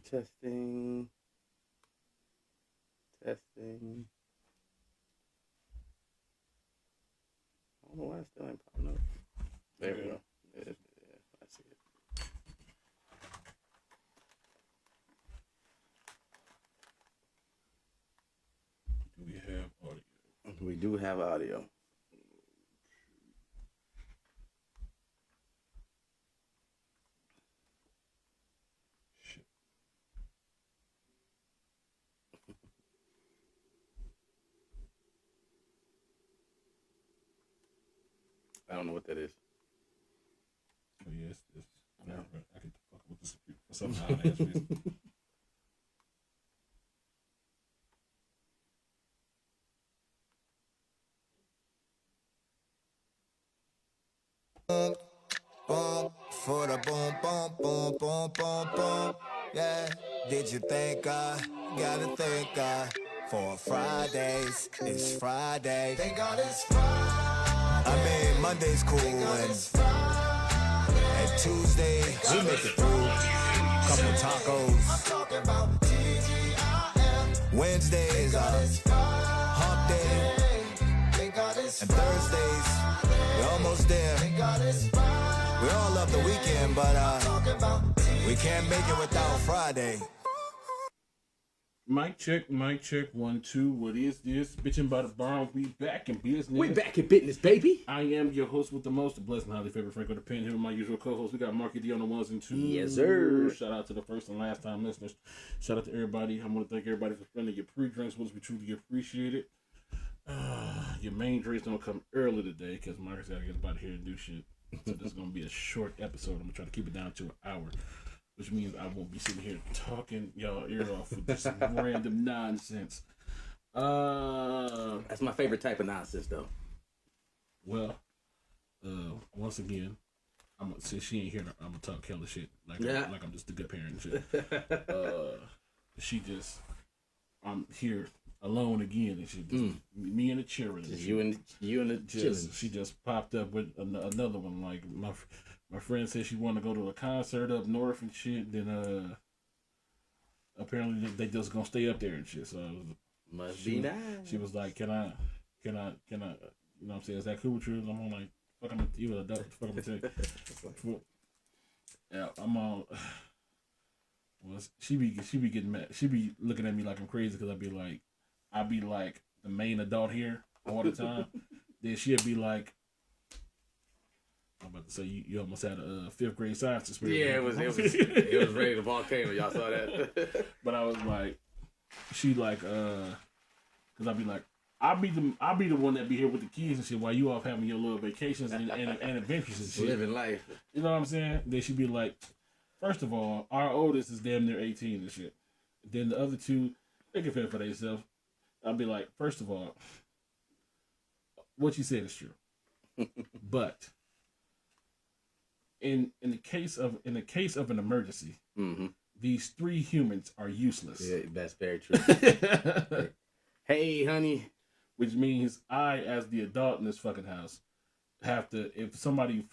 Testing. Testing. I don't know why it still ain't popping up. There we go. Yeah, I see it. Do we have audio? We do have audio. Shit. I don't know what that is. Oh yeah, it's whatever. I get the fuck with this for some odd ass reason. Boom, for the boom, boom, boom, boom, boom, boom. Yeah, did you think I gotta thank God for Fridays? It's Friday. Thank God it's Friday. I mean, Monday's cool and Tuesday we make it through. Couple tacos. I'm talking about TGIF. Wednesday is hump day. And Thursdays, we're almost there. We all love the weekend, but we can't make it without Friday. Mic check, 1, 2. What is this? Bitchin' by the barn. We back in business. We back in business, baby. I am your host with the most, the blessed and highly favorite Frank with the pen here with my usual co-host. We got Marky D on the ones and twos. Yes, sir. Shout out to the first and last time listeners. Shout out to everybody. I want to thank everybody for spending your pre-drinks with us. We truly appreciate it. Your main drinks don't come early today because Marcus got to get about here and do shit. So this is going to be a short episode. I'm going to try to keep it down to an hour, which means I won't be sitting here talking y'all ear off with this random nonsense. That's my favorite type of nonsense, though. Well, once again, since she ain't here, I'm going to talk hella shit. Like I'm just a good parent and shit. I'm here alone again, and she just me and the children. You and the children. She just popped up with another one. Like my friend said she wanted to go to a concert up north and shit. Then apparently they just gonna stay up there and shit. So Must be nice. She was like, "Can I? You know what I'm saying? Is that cool with you?" I'm like, "Fuck, you an adult. Fuck, I'm gonna tell you." Yeah, I'm all. Well, she be getting mad. She be looking at me like I'm crazy because I be like the main adult here all the time. Then she'd be like, I'm about to say you almost had a fifth grade science experience. Yeah, it was ready to volcano. Y'all saw that. But I was like, she like, cause I'd be like, I'll be the one that be here with the kids and shit while you off having your little vacations and adventures and shit. Living life. You know what I'm saying? Then she'd be like, first of all, our oldest is damn near 18 and shit. Then the other two, they can fend for themselves. I'll be like, first of all, what you said is true. But in the case of an emergency, these three humans are useless. Yeah, that's very true. Hey, honey. Which means I, as the adult in this fucking house, have to if the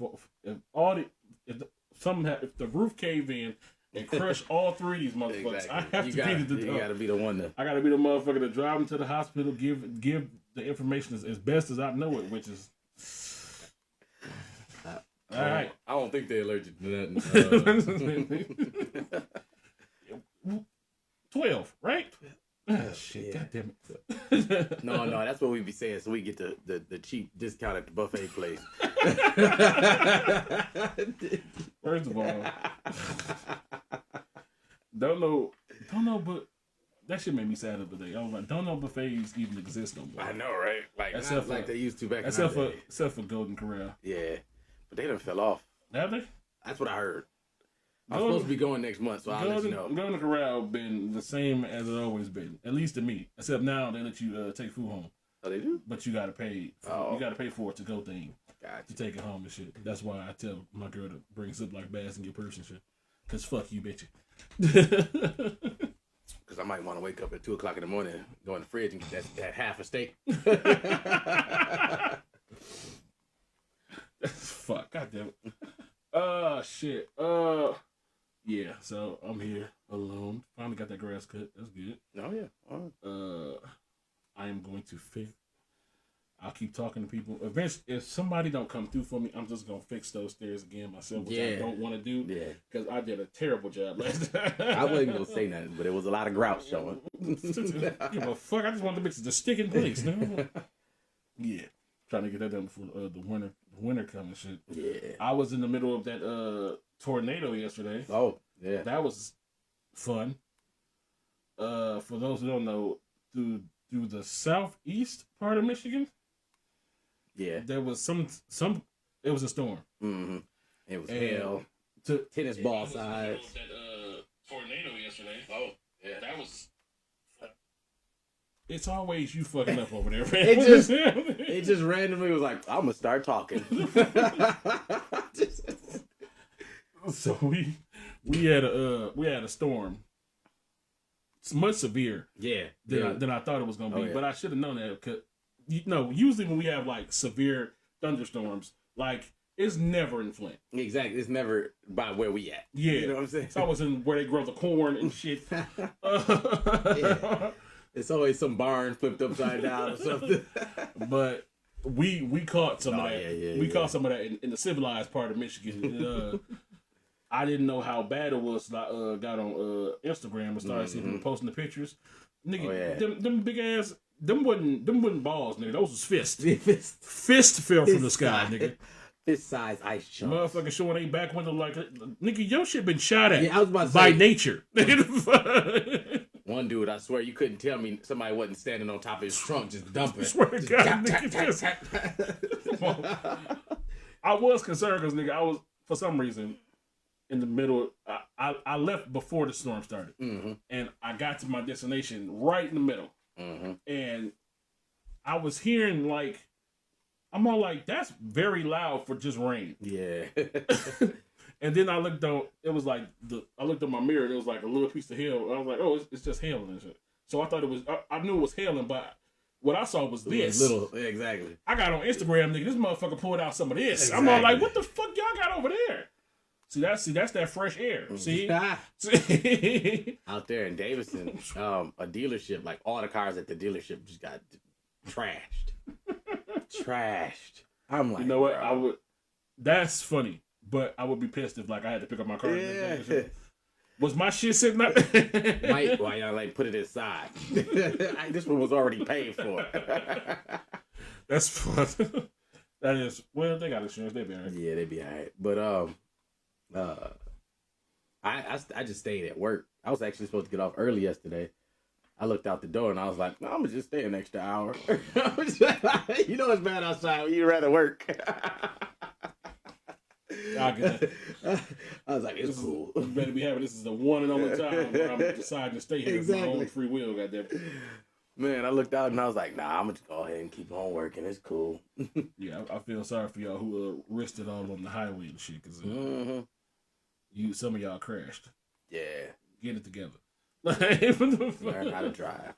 roof cave in and crush all three of these motherfuckers, exactly. I have to be the adult. You gotta be the one to. I gotta be the motherfucker to drive them to the hospital, give the information as best as I know it, which is all right. I don't think they're allergic to nothing. 12, right? Oh, shit, yeah. God damn it. No, that's what we be saying, so we get the cheap discount at the buffet place. First of all, don't know, but that shit made me sad the other day. I was like, don't know buffets even exist no more. I know, right? Like, except like they used to back in the day. Except for Golden Corral. Yeah, but they done fell off. Have they? That's what I heard. I'm supposed to be going next month, so I'll let you know. Golden Corral been the same as it always been, at least to me. Except now they let you take food home. Oh, they do? But you gotta pay. You gotta pay for it to go thing. Gotcha. To take it home and shit. That's why I tell my girl to bring Ziploc bags and get purse and shit. Cause fuck you, bitch. Cause I might want to wake up at 2:00 in the morning, go in the fridge and get that half a steak. Fuck, goddamn it. Shit. Yeah. So I'm here alone. got that grass cut. That's good. Oh yeah. I am going to fix. I'll keep talking to people. Eventually, if somebody don't come through for me, I'm just gonna fix those stairs again myself, which I don't want to do. Yeah. Because I did a terrible job last time. I wasn't gonna say nothing, but it was a lot of grout showing. Give a fuck. I just want the bitches to stick in place. No? Yeah. Trying to get that done before the winter coming shit. Yeah. I was in the middle of that tornado yesterday. Oh, yeah. That was fun. For those who don't know, through the southeast part of Michigan, yeah, there was some. It was a storm. Mm-hmm. It was hail. Tennis ball size. That tornado yesterday. Oh, yeah. That was. It's always you fucking up over there, man. It just randomly was like, I'm gonna start talking. So we had a storm. It's much severe, than I thought it was gonna be. But I should have known that because usually when we have like severe thunderstorms, like it's never in Flint. Exactly, it's never by where we at. Yeah, you know what I'm saying. It's always in where they grow the corn and shit. Yeah. It's always some barn flipped upside down or something. But we caught some of that. Yeah, we caught some of that in the civilized part of Michigan. I didn't know how bad it was. I got on Instagram and started seeing people posting the pictures. Nigga, them big ass, them wasn't balls, nigga. Those was fists. Fist fell from the sky, nigga. Fist size ice chunks. Motherfucker showing they back window like, nigga, your shit been shot at. Yeah, I was about to by say, nature. One dude, I swear, you couldn't tell me somebody wasn't standing on top of his trunk just dumping. I swear to God, nigga. I was concerned because, nigga, I was, for some reason, in the middle. I left before the storm started. Mm-hmm. And I got to my destination right in the middle. Mm-hmm. And I was hearing, like, I'm all like, that's very loud for just rain. Yeah. And then I looked on, it was like, I looked at my mirror and it was like a little piece of hail. I was like, oh, it's just hailing and shit. So I thought it was, I knew it was hailing, but what I saw was this. Exactly. I got on Instagram, nigga, this motherfucker pulled out some of this. Exactly. I'm all like, what the fuck y'all got over there? See, that's that fresh air. See? Out there in Davison, a dealership, like all the cars at the dealership just got trashed. I'm like, you know what? bro. That's funny, but I would be pissed if like I had to pick up my car. Yeah. Was my shit sitting out? Why y'all like put it aside? This one was already paid for. That's fun. That is, well, they got insurance. They be alright. Yeah, they be alright. But I just stayed at work. I was actually supposed to get off early yesterday. I looked out the door and I was like, no, I'm gonna just stay an extra hour. You know it's bad outside when you'd rather work. I get that. I was like, it's cool. You better be having this is the one and only time where I'm deciding to stay here Exactly. of my own free will, goddamn. Man, I looked out and I was like, nah, I'm gonna just go ahead and keep on working. It's cool. Yeah, I feel sorry for y'all who risked it all on the highway and shit, because some of y'all crashed. Yeah. Get it together. Learn how to drive.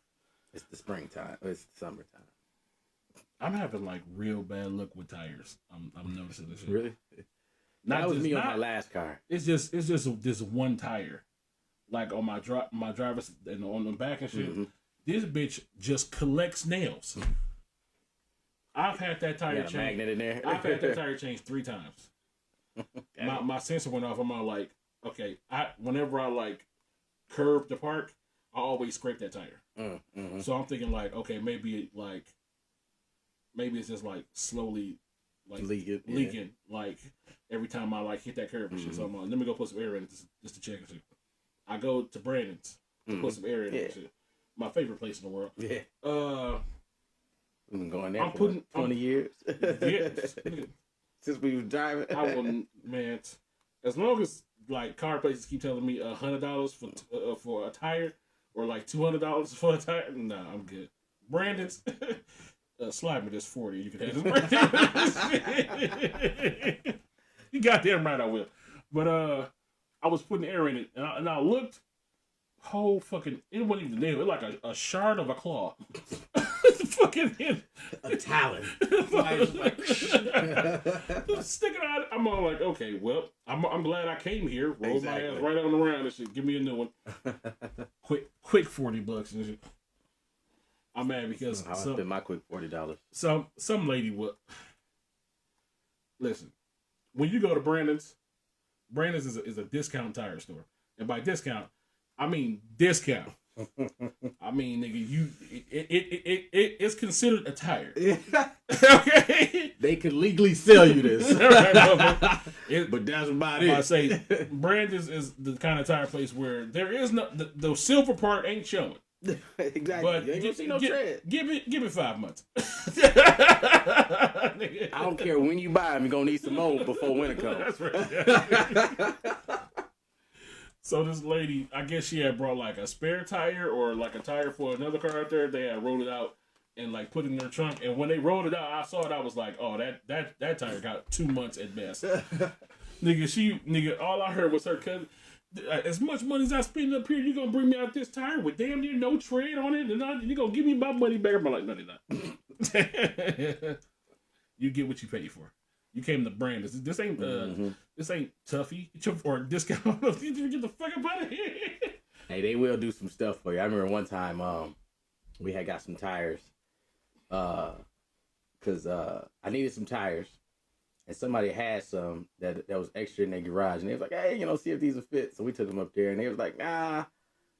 It's the springtime. It's the summertime. I'm having like real bad luck with tires. I'm noticing this shit. Really? That was me on my last car. It's just this one tire, like on my driver's and on the back and shit. Mm-hmm. This bitch just collects nails. I've had that tire changed. Magnet in there. I've had that tire changed 3 times. My sensor went off. I'm all like, okay. Whenever I like curve the park, I always scrape that tire. Mm-hmm. So I'm thinking like, okay, maybe it's just like slowly like leaking like every time I like hit that curve and shit. So I'm like, let me go put some air in it just to check and shit. I go to Brandon's to put some air in it and shit. My favorite place in the world. Yeah. We've been going there for 20 years. Yeah. Since we was driving. I wouldn't, man. As long as like car places keep telling me $100 for a tire or like $200 for a tire, nah, I'm good. Brandon's, slide me this 40. You can have this. You goddamn right I will. But I was putting air in it, and I looked. Whole fucking, it wasn't even nail. It was like a shard of a claw. fucking in. A talent. Sticking out. I'm all like, okay, well, I'm glad I came here. Rolled my ass right on around and shit. Give me a new one. quick $40 and shit. I'm mad because I spent my quick $40. Some lady would listen. When you go to Brandon's is a discount tire store, and by discount, I mean discount. I mean, nigga, it's considered a tire. Okay, they could legally sell you this, but that's about it. I say, Brandon's is the kind of tire place where there is no the silver part ain't showing. Exactly. But you ain't gonna see no tread. Give it 5 months. I don't care when you buy them, you're gonna need some more before winter comes. That's right. So this lady, I guess she had brought like a spare tire or like a tire for another car out there. They had rolled it out and like put it in their trunk. And when they rolled it out, I saw it. I was like, oh, that tire got 2 months at best. Nigga, all I heard was her cousin. As much money as I spend up here, you gonna bring me out this tire with damn near no tread on it, and you gonna give me my money back? I'm like, no, they're not. You get what you pay for. You came to brand. This ain't Tuffy or discount. Get the fuck up out of here. Hey, they will do some stuff for you. I remember one time we had got some tires because I needed some tires. And somebody had some that was extra in their garage. And they was like, hey, see if these will fit. So we took them up there. And they was like, nah,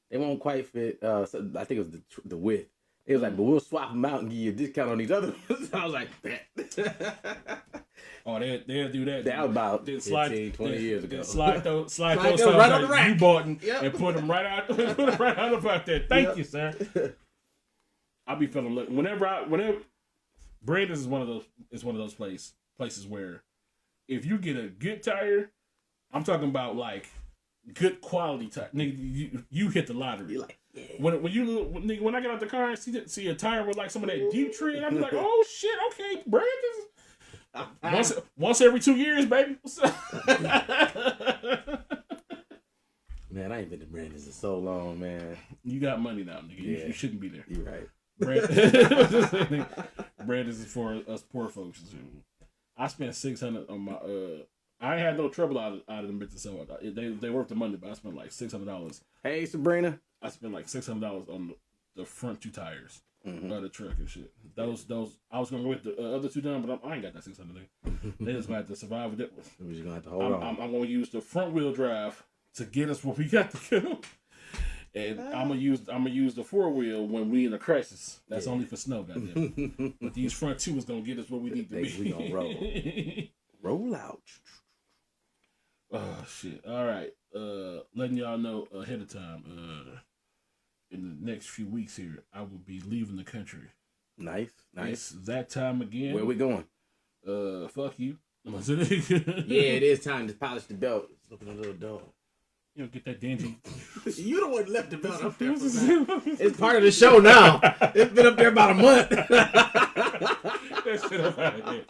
they won't quite fit. So I think it was the width. They was like, but we'll swap them out and give you a discount on these other ones. I was like, bet. Oh, they'll do that. That was about 15, 20 years ago. Slide those right on the rack. You bought and put them right out. Put them right out about there. Thank you, sir. I'll be feeling whenever Brandon's is one of those places where if you get a good tire, I'm talking about like good quality tire, nigga, you hit the lottery. You're like, yeah. When I get out the car and see a tire with like some of that deep tread, I'm like, oh shit, okay, Brandon's once every 2 years, baby. Man, I ain't been to Brandon's in so long, man. You got money now, nigga. Yeah. You shouldn't be there. You're right. Brandon's is for us poor folks. I spent $600 on my. I had no trouble out of them bitches. So they worth the money, but I spent like $600. Hey, Sabrina. I spent like $600 on the front 2 tires of the truck and shit. Those I was gonna go with the other 2 done, but I ain't got that $600. They just gonna have to survive with it. We're just gonna have to hold on. I'm gonna use the front wheel drive to get us where we got to go. And I'm gonna use the 4-wheel when we in a crisis. That's only for snow, goddamn. But these front 2 is gonna get us where we need to be. We gonna roll out. Oh shit! All right, letting y'all know ahead of time. In the next few weeks here, I will be leaving the country. Nice. It's that time again. Where we going? Fuck you. Yeah, it is time to polish the belt. Look at a little dog. You don't get that dingy. You the one left the belt up there. It's part of the show now. It's been up there about a month. That shit up out of there.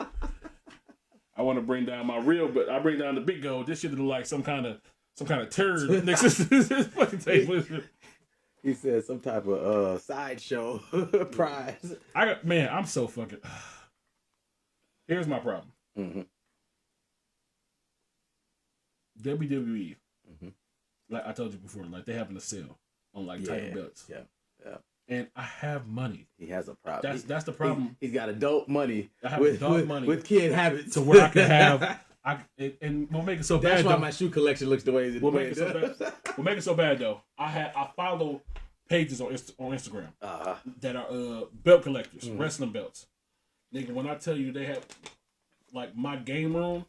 I want to bring down my real, but I bring down the big gold. This shit look like some kind of turd next to this fucking table. He said some type of sideshow prize. I'm so fucking. Here's my problem. WWE. Like I told you before, like they having a sale on like title belts. Yeah. And I have money. He has a problem. That's the problem. He's got adult money. I have adult money with kid habits, to where I can have. And we'll make it so bad. That's why my shoe collection looks the way it We'll make it so bad. We'll make it so bad though. I follow pages on Instagram that are belt collectors, wrestling belts. Nigga, when I tell you they have like my game room,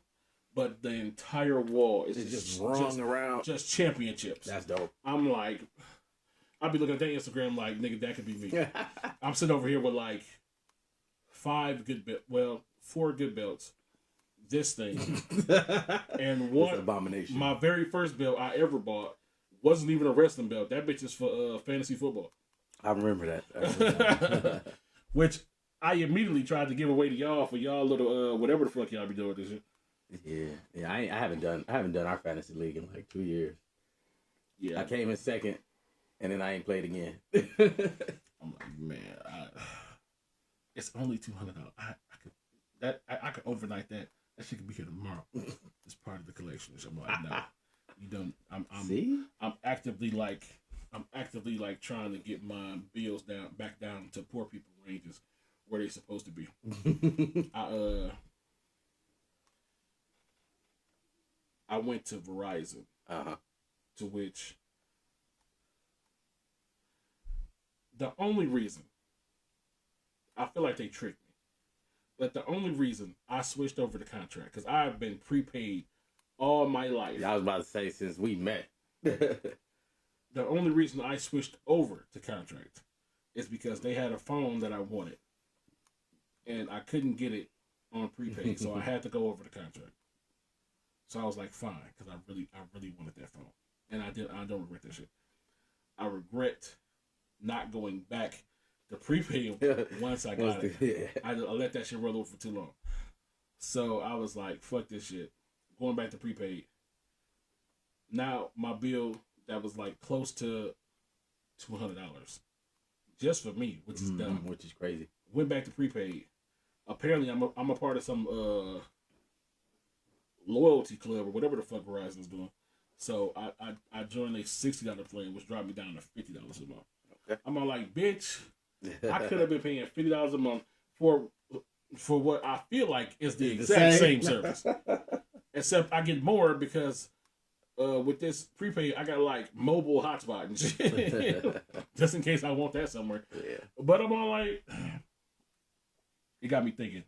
but the entire wall is just rung around, just championships. That's dope. I'm like, I'll be looking at that Instagram like, nigga, that could be me. I'm sitting over here with like 4 good belts. This thing and one abomination. My very first belt I ever bought wasn't even a wrestling belt. That bitch is for fantasy football. I remember that. Which I immediately tried to give away to y'all for y'all little whatever the fuck y'all be doing this shit. Yeah. I haven't done our fantasy league in like 2 years. Yeah, I came in second, and then I ain't played again. I'm like, man, It's only $200. I could overnight that. That shit could be here tomorrow. It's part of the collection. I'm like, no, you don't. See? I'm actively like trying to get my bills back down to poor people ranges where they're supposed to be. I went to Verizon, to which the only reason I feel like they tricked me, but the only reason I switched over to contract because I've been prepaid all my life. Yeah, I was about to say since we met. The only reason I switched over to contract is because they had a phone that I wanted, and I couldn't get it on prepaid, so I had to go over to contract. So I was like, fine, because I really wanted that phone, and I don't regret that shit. I regret not going back to prepaid once I got it. Yeah. I let that shit roll over for too long. So I was like, fuck this shit. Going back to prepaid. Now my bill that was like close to $200 just for me, which is dumb. Which is crazy. Went back to prepaid. Apparently, I'm a part of some loyalty club or whatever the fuck Verizon's doing. So I joined a $60 plan, which dropped me down to $50 a month. Okay. I'm all like, bitch, I could have been paying $50 a month for what I feel like is the exact same service, except I get more because with this prepaid I got like mobile hotspot and shit, just in case I want that somewhere. Yeah. But I'm all like, it got me thinking.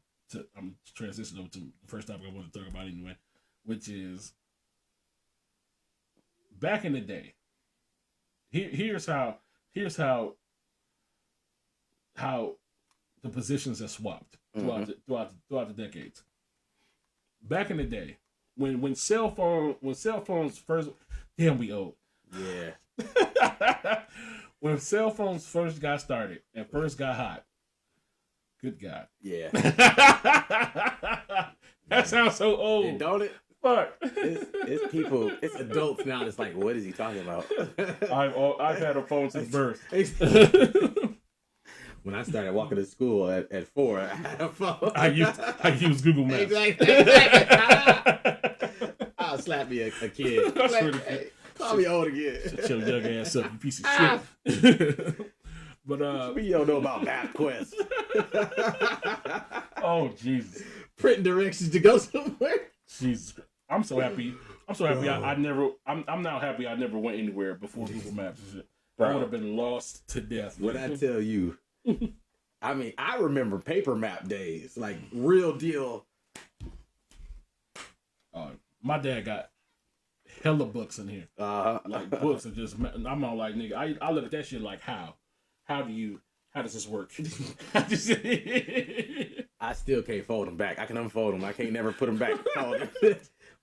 I'm transitioning over to the first topic I want to talk about anyway, which is back in the day. Here's how the positions have swapped throughout the decades. Back in the day, when cell phones first, damn, we old. Yeah. When cell phones first got started and first got hot, good God. Yeah. That sounds so old. And don't it? Fuck. It's people, it's adults now. It's like, what is he talking about? I've had a phone since birth. When I started walking to school at 4, I had a phone. I used Google Maps. Exactly. I'll slap me a kid. Hey, call me old again. Shut your young ass up, you piece of shit. But we don't know about MapQuest. Oh Jesus. Printing directions to go somewhere. Jesus. I'm so happy. I'm now happy I never went anywhere before Google Maps and shit. Bro. I would have been lost to death. When I tell you, I mean, I remember paper map days, like real deal. My dad got hella books in here. Like books are just, I'm all like, nigga, I look at that shit like, how does this work? I still can't fold them back. I can unfold them. I can't never put them back.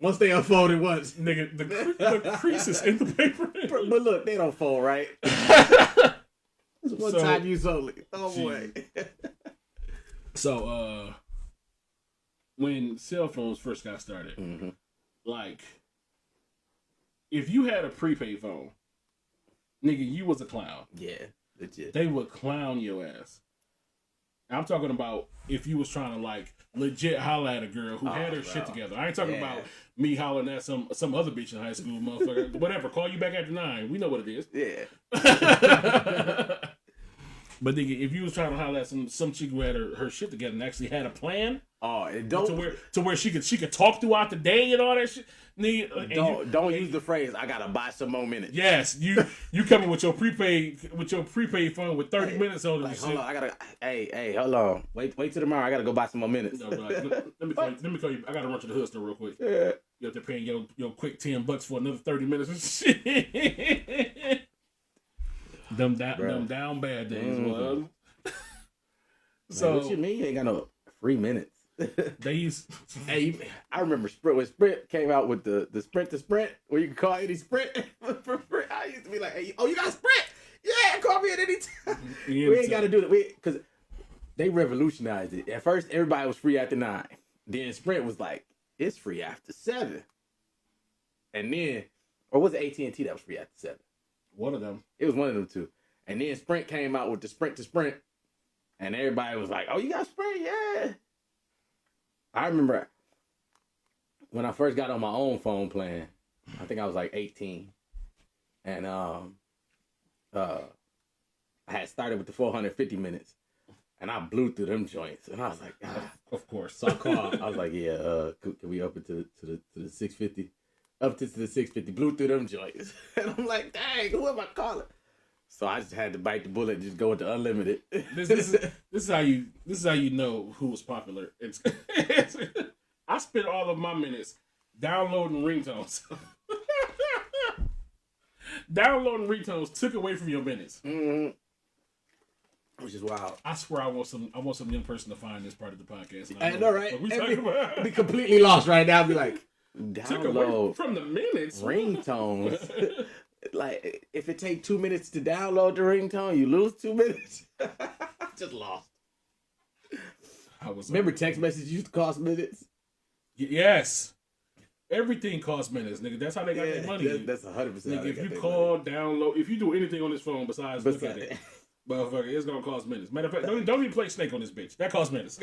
Once they unfolded once. Nigga, the creases in the paper. But look, they don't fold right. It's one time use only. Oh boy. So when cell phones first got started, like if you had a prepaid phone, nigga, you was a clown. Yeah, legit. They would clown your ass. I'm talking about if you was trying to like legit holler at a girl who had her shit together. I ain't talking about me hollering at some other bitch in high school, motherfucker. Whatever. Call you back after 9. We know what it is. Yeah. But nigga, if you was trying to holler at some chick who had her shit together and actually had a plan, to where she could talk throughout the day and all that shit. Nigga, don't use the phrase "I gotta buy some more minutes." Yes, you coming with your prepaid phone with 30 minutes on it. Like, hold on, I gotta. Hey, hold on. Wait till tomorrow. I gotta go buy some more minutes. No, like, let me call you. I gotta run to the hood store real quick. Yeah. You have to pay your quick $10 for another 30 minutes and shit. Them down bad days, was. So what you mean you ain't got no free minutes? They used. Hey, I remember Sprint when Sprint came out with the Sprint to Sprint, where you can call any Sprint for free. I used to be like, hey, you got Sprint? Yeah, call me at any time. We ain't got to do it because they revolutionized it. At first, everybody was free after 9. Then Sprint was like, it's free after 7. And then, or was it AT&T that was free after 7? One of them. It was one of them two. And then Sprint came out with the Sprint to Sprint. And everybody was like, "Oh, you got Sprint? Yeah." I remember when I first got on my own phone plan. I think I was like 18, and I had started with the 450 minutes, and I blew through them joints, and I was like, ah. Of course. So I called. I was like, "Yeah, can we up it to the 650? Up to the 650. Blew through them joints." And I'm like, "Dang, who am I calling?" So I just had to bite the bullet and just go with the unlimited. This is how you know who was popular. I spent all of my minutes downloading ringtones. Downloading ringtones took away from your minutes. Mm-hmm. Which is wild. I swear I want some young person to find this part of the podcast. I know, right? What we talking about? Be completely lost right now. Be like, Took away download from the minutes. ringtones. Like, if it take 2 minutes to download the ringtone, you lose 2 minutes. Just lost. Remember text messages used to cost minutes? Yes. Everything costs minutes, nigga. That's how they got their money. That's 100%. Nigga, if you call, download, if you do anything on this phone besides look at it, motherfucker, it's gonna cost minutes. Matter of fact, don't even play Snake on this bitch. That costs minutes.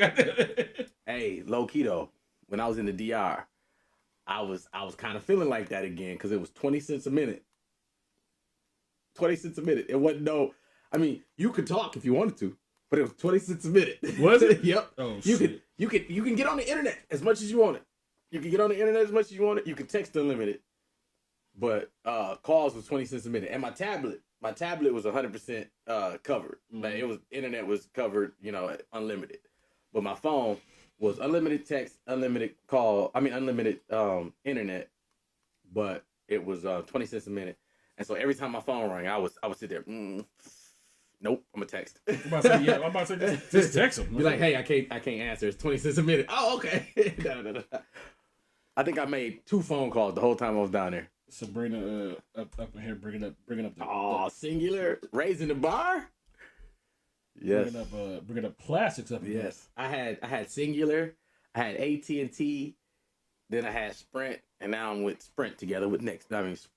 Hey, low key though, when I was in the DR, I was kind of feeling like that again because it was 20 cents a minute. 20 cents a minute. It wasn't no. I mean, you could talk if you wanted to, but it was 20 cents a minute. Was it? Yep. Oh, you shit. You can get on the internet as much as you want it. You can get on the internet as much as you want it. You can text unlimited, but calls was 20 cents a minute. And my tablet was 100% covered. Mm-hmm. Like internet was covered, unlimited. But my phone was unlimited text, unlimited call. I mean, unlimited internet, but it was 20 cents a minute. And so every time my phone rang, I would sit there. Nope, I'm gonna text. I'm about to say, just text them. Be like, hey, I can't answer. It's 20 cents a minute. Oh, okay. No. I think I made 2 phone calls the whole time I was down there. Sabrina, up in here, bringing up. Singular, raising the bar. Yes. Bringing up classics up in here. Yes, I had Singular, I had AT&T, then I had Sprint, and now I'm with Sprint together with Sprint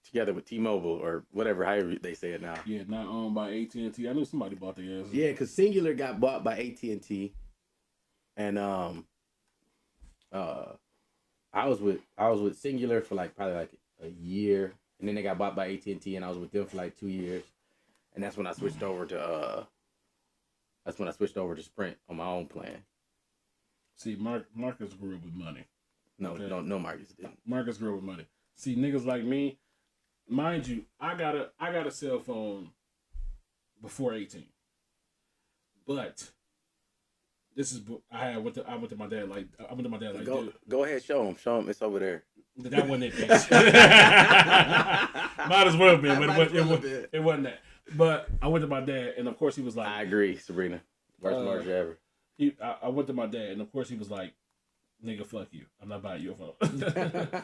together with T-Mobile or whatever, however they say it now. Yeah, not owned by AT&T. I knew somebody bought their ass. Yeah, because Singular got bought by AT&T, and I was with Singular for probably a year, and then they got bought by AT&T, and I was with them for 2 years, and that's when I switched over to Sprint on my own plan. See, Marcus grew up with money. No, okay. No, Marcus didn't. Marcus grew up with money. See, niggas like me, mind you, I got a cell phone before 18, but this is I went to my dad like go ahead, show him it's over there. That wasn't it, bitch. Might as well be, but it wasn't that. But I went to my dad, and of course he was like, I agree, Sabrina. Worst margin ever. I went to my dad, and of course he was like, nigga, fuck you. I'm not buying you a phone.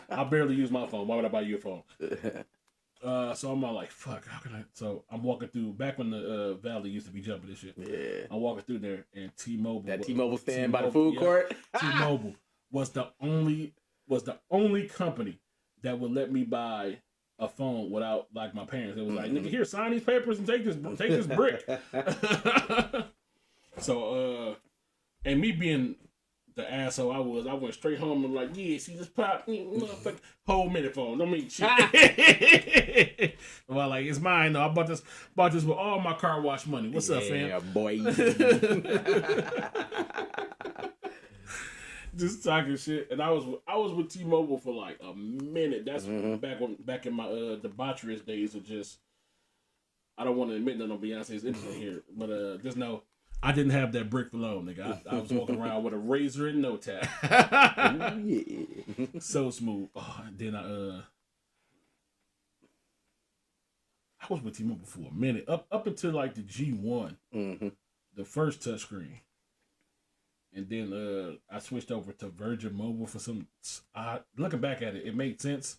I barely use my phone. Why would I buy you a phone? So I'm all like, fuck, how can I? So I'm walking through, back when the Valley used to be jumping this shit. Yeah. I'm walking through there, and T-Mobile. That T-Mobile stand by the food court? T-Mobile was the only company that would let me buy a phone without my parents. It was like, nigga, here, sign these papers and take this brick. So and me being the asshole I went straight home and like, yeah, see this pop, motherfucker, whole minute phone, don't mean shit. Well, it's mine though. I bought this with all my car wash money. What's up, fam? Yeah, boy. Just talking shit, and I was with T-Mobile for a minute. That's back in my debaucherous days of just. I don't want to admit nothing on Beyonce's internet here, but just know I didn't have that brick for long, nigga. I was walking around with a razor and no tab. Yeah. So smooth. Oh, and then I was with T-Mobile for a minute, up until the G1, the first touchscreen. And then I switched over to Virgin Mobile for some. Looking back at it, it made sense.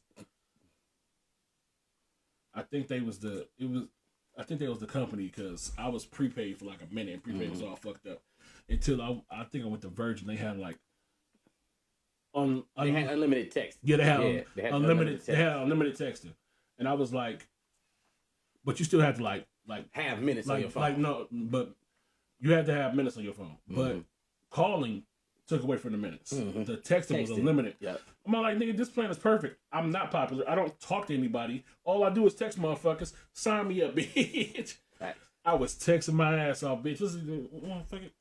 I think they was the company because I was prepaid for a minute and prepaid was all fucked up until I think I went to Virgin. They had they had unlimited text. Yeah, they had unlimited. They had unlimited texting, and I was like, but you still have to have minutes on your phone. you had to have minutes on your phone, but calling took away from the minutes. The texting was unlimited. Yep. I'm like, nigga, this plan is perfect. I'm not popular. I don't talk to anybody. All I do is text motherfuckers. Sign me up, bitch. Facts. I was texting my ass off, bitch. Motherfucker.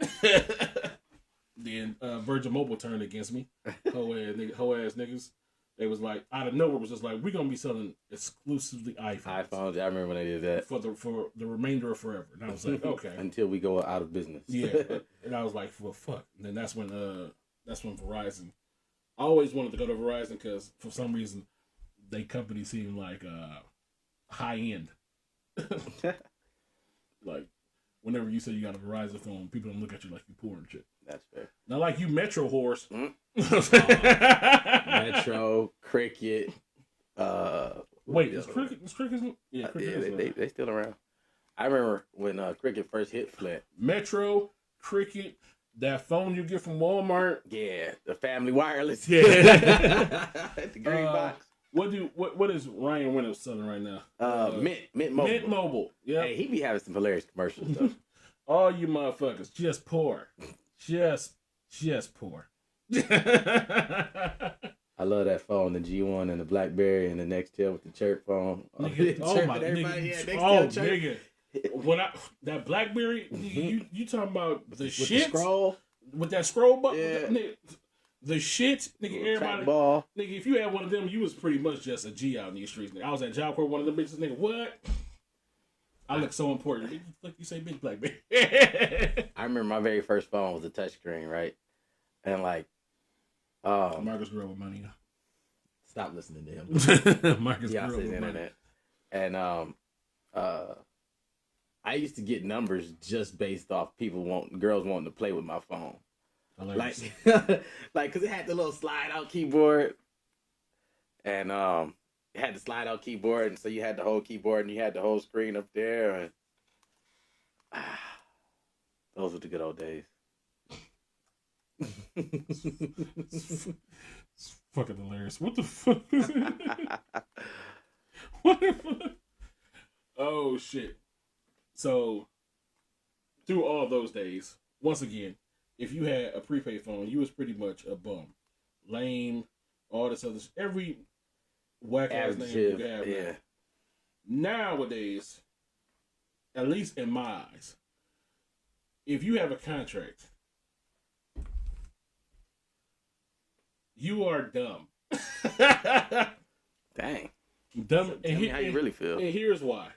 Then Virgin Mobile turned against me. Hoe ass niggas. They was like, out of nowhere, was just like, we're gonna be selling exclusively iPhones. I remember when they did that for the remainder of forever. And I was like, okay, until we go out of business. Yeah, and I was like, well, fuck. And then that's when Verizon. I always wanted to go to Verizon because for some reason, they company seemed like high end. Like, whenever you say you got a Verizon phone, people don't look at you like you poor and shit. That's fair. Not like you Metro horse. Metro, Cricket. Wait, is Cricket? Yeah, Cricket. They still around. I remember when Cricket first hit Flint. Metro, Cricket, that phone you get from Walmart. Yeah, the family wireless. Yeah, the green box. What is Ryan Reynolds selling right now? Mint Mobile. Mint Mobile. Yeah. Hey, he be having some hilarious commercials though. All you motherfuckers, just poor. Just poor. I love that phone, the G1 and the BlackBerry and the Nextel with the chirp phone. Nigga, nigga. When that BlackBerry, you talking about the shit? The scroll? With that scroll button? Yeah. Nigga, the shit? Nigga, everybody. Ball. Nigga, if you had one of them, you was pretty much just a G out in these streets. Nigga. I was at Job Corps, one of them bitches, nigga, what? I look so important. Like you say, bitch, BlackBerry. I remember my very first phone was a touchscreen, right? And like, Marcus grew up with money. Stop listening to him. Marcus grew up with internet. Money. And I used to get numbers just based off girls wanting to play with my phone. Hilarious. Like, cause it had the little slide out keyboard, and it had the slide out keyboard, and so you had the whole keyboard and you had the whole screen up there, and those were the good old days. It's fucking hilarious. What the fuck is it? What the fuck? Oh shit. So through all those days, once again, if you had a prepaid phone, you was pretty much a bum. Lame, all this other every whack ass name you could have. Yeah. Nowadays, at least in my eyes, if you have a contract, you are dumb. Dang. Dumb. Tell me how you really feel. And here's why.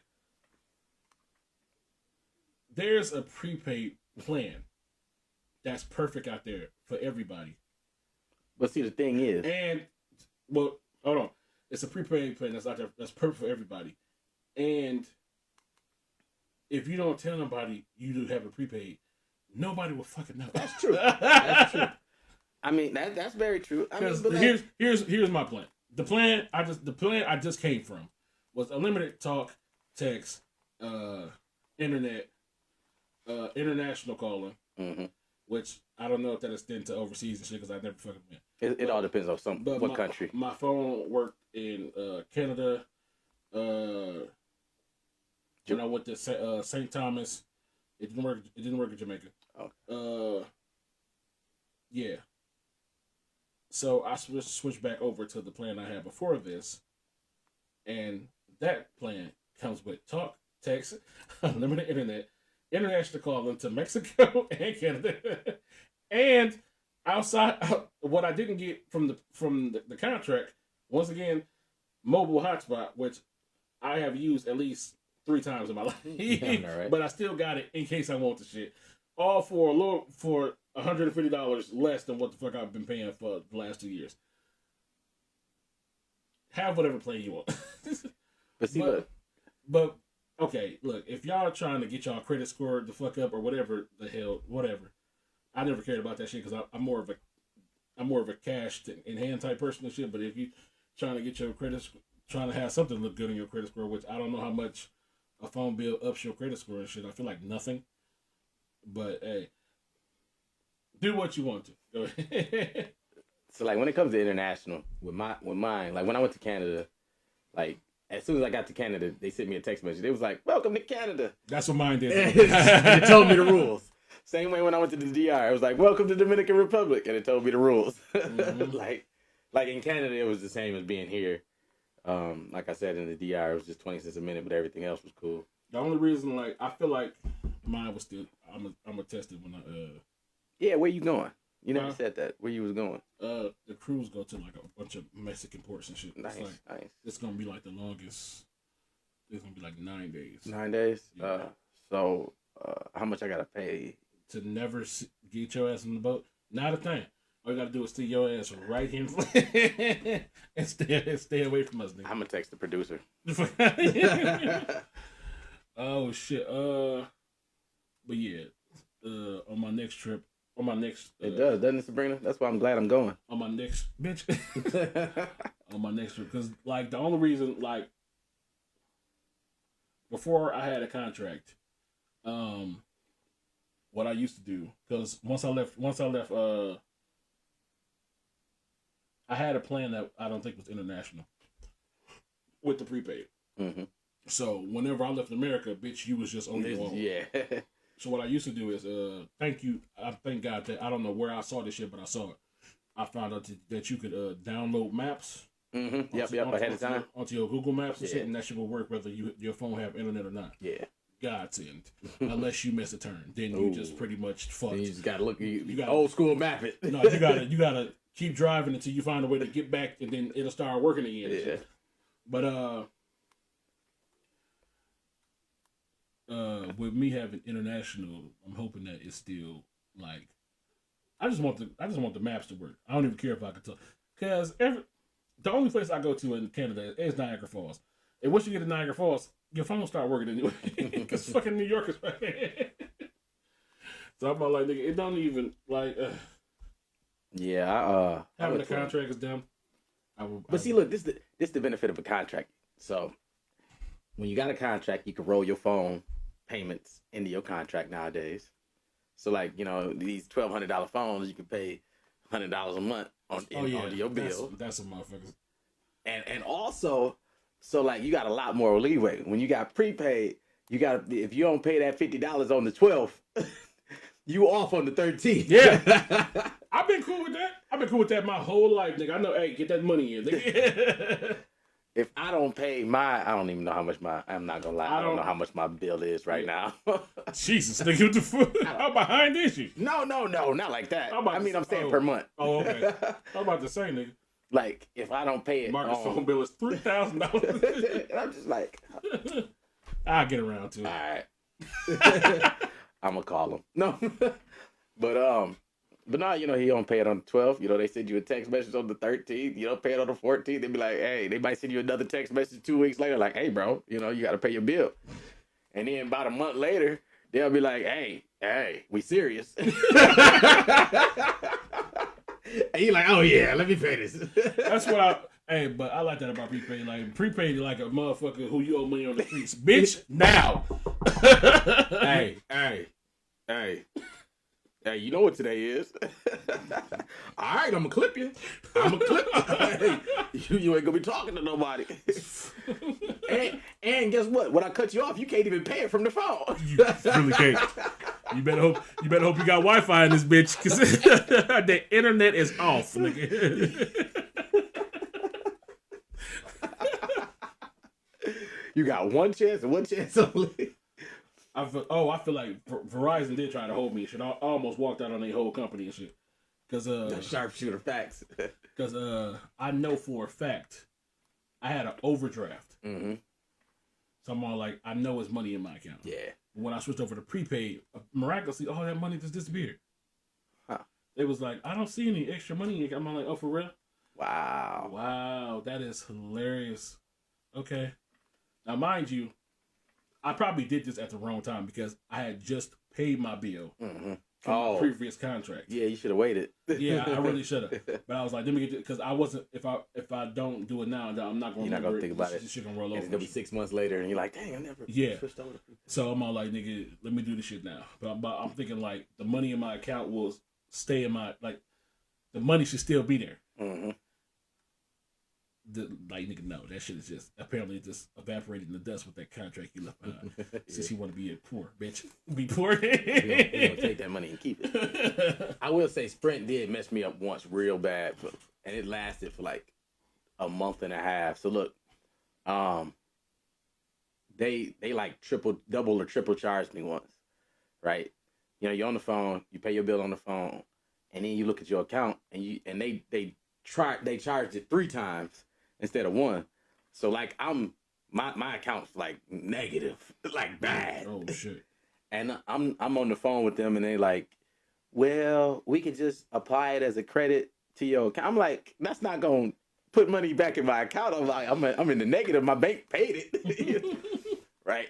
There's a prepaid plan that's perfect out there for everybody. But see, the thing is, well, hold on. It's a prepaid plan that's out there that's perfect for everybody. And if you don't tell nobody you do have a prepaid, nobody will fucking know. That's true. That's true. I mean, that's very true. I mean, here's my plan. The plan I just came from was unlimited talk, text, internet, international calling, which I don't know if that extends to overseas and shit because I never fucking been. It all depends on what country. My phone worked in Canada. When I went to St. Thomas, it didn't work. It didn't work in Jamaica. Oh. Yeah. So I switched back over to the plan I had before this, and that plan comes with talk, text, unlimited internet, international calling to Mexico and Canada, and outside what I didn't get from the contract. Once again, mobile hotspot, which I have used at least 3 times in my life, right. But I still got it in case I want the shit. All for $150 less than what the fuck I've been paying for the last 2 years. Have whatever plan you want. But okay, look, if y'all trying to get y'all credit score the fuck up or whatever the hell, whatever, I never cared about that shit because I'm more of a cash in hand type person and shit. But if you trying to get your credit, trying to have something look good in your credit score, which I don't know how much a phone bill ups your credit score and shit. I feel like nothing. But hey, do what you want to. Go ahead. So like when it comes to international, with mine, like when I went to Canada, like as soon as I got to Canada, they sent me a text message. It was like, "Welcome to Canada." That's what mine did. It told me the rules. Same way when I went to the DR, it was like, "Welcome to Dominican Republic," and it told me the rules. Mm-hmm. like in Canada, it was the same as being here. Like I said, in the DR, it was just 20 cents a minute, but everything else was cool. The only reason, like, I feel like mine was still, I'm a tested when Yeah, where you going? You never said that. Where you was going? The cruise go to like a bunch of Mexican ports and shit. Nice, It's like, nice. it's gonna be like the longest. It's gonna be like 9 days. 9 days. Yeah. So how much I gotta pay To never get your ass in the boat? Not a thing. All you gotta do is see your ass right here and stay away from us, nigga. I'm gonna text the producer. Oh shit. But yeah. On my next trip. On my next. It does, doesn't it, Sabrina? That's why I'm glad I'm going. On my next bitch. On my next trip, because like the only reason, like, before I had a contract, what I used to do, because once I left, I had a plan that I don't think was international with the prepaid. Mm-hmm. So whenever I left America, bitch, you was just on your own. Yeah. So what I used to do is, thank God that I don't know where I saw this shit, but I saw it. I found out that you could download maps. Mm-hmm. Yep. Ahead of time onto your Google Maps and shit, and that shit will work whether your phone have internet or not. Yeah. Godsend. Unless you miss a turn, then you just pretty much fucked. Then you just gotta look. You gotta old school map it. No, you gotta keep driving until you find a way to get back, and then it'll start working again. Yeah. But with me having international, I'm hoping that it's still like, I just want the maps to work. I don't even care if I can tell, because the only place I go to in Canada is Niagara Falls, and once you get to Niagara Falls, your phone start working anyway, because fucking New York is right there. So I'm like, nigga, it don't even like. Yeah, having a contract is dumb. But see, look, this is the benefit of a contract. So when you got a contract, you can roll your phone payments into your contract nowadays. So like, you know, these $1,200 phones, you can pay $100 a month onto your bill. That's a motherfucker. And also, so like you got a lot more leeway. When you got prepaid, you got, if you don't pay that $50 on the 12th, you off on the 13th. Yeah. I've been cool with that my whole life, nigga. I know, hey, get that money in, nigga. If I don't pay I don't even know how much I'm not gonna lie, I don't know how much my bill is right now. Jesus, nigga, what the fuck? How behind is you? No, not like that. I'm saying per month. Oh, okay. I'm about to say, nigga. Like, if I don't pay it, Marcus' phone bill is $3,000. And I'm just like, I'll get around to it. All right. I'm gonna call him. No, but no, you know, he don't pay it on the 12th. You know, they send you a text message on the 13th. You don't pay it on the 14th. They be like, hey, they might send you another text message 2 weeks later, like, hey, bro, you know, you got to pay your bill. And then about a month later, they'll be like, hey, we serious. And you're like, oh yeah, let me pay this. That's what but I like that about prepaid. Like, prepaid like a motherfucker who you owe money on the streets. Bitch, now. Hey, you know what today is. All right, I'm going to clip you. Hey, you ain't going to be talking to nobody. and guess what? When I cut you off, you can't even pay it from the phone. You really can't. You better hope you got Wi-Fi in this bitch, because the internet is off, nigga. You got one chance only. I feel like Verizon did try to hold me and shit. I almost walked out on their whole company and shit. Cause sharpshooter facts. Cause I know for a fact I had an overdraft. Mm-hmm. So I'm all like, I know it's money in my account. Yeah. When I switched over to prepaid, miraculously, all that money just disappeared. Huh. It was like, I don't see any extra money. I'm like, oh, for real? Wow, that is hilarious. Okay. Now, mind you, I probably did this at the wrong time because I had just paid my bill from my previous contract. Yeah, you should have waited. Yeah, I really should have. But I was like, let me get it, because I wasn't. If I don't do it now, I'm not going. You're not gonna think about it. This shit gonna roll over. It's gonna be 6 months later, and you're like, dang, I never switched over. So I'm all like, nigga, let me do this shit now. But I'm thinking like the money in my account will stay in my, like, the money should still be there. Mm-hmm. like nigga, no, that shit is just apparently just evaporated in the dust with that contract you left behind. Since you want to be poor, bitch, be poor. We gonna take that money and keep it. I will say Sprint did mess me up once real bad, and it lasted for like a month and a half. So look, they like double or triple charged me once, right? You know, you're on the phone, you pay your bill on the phone, and then you look at your account and they charged it 3 times instead of 1. So like my account's like negative, like bad. Oh shit. And I'm on the phone with them and they like, well, we could just apply it as a credit to your account. I'm like, that's not gonna put money back in my account. I'm like, I'm in the negative. My bank paid it. Right?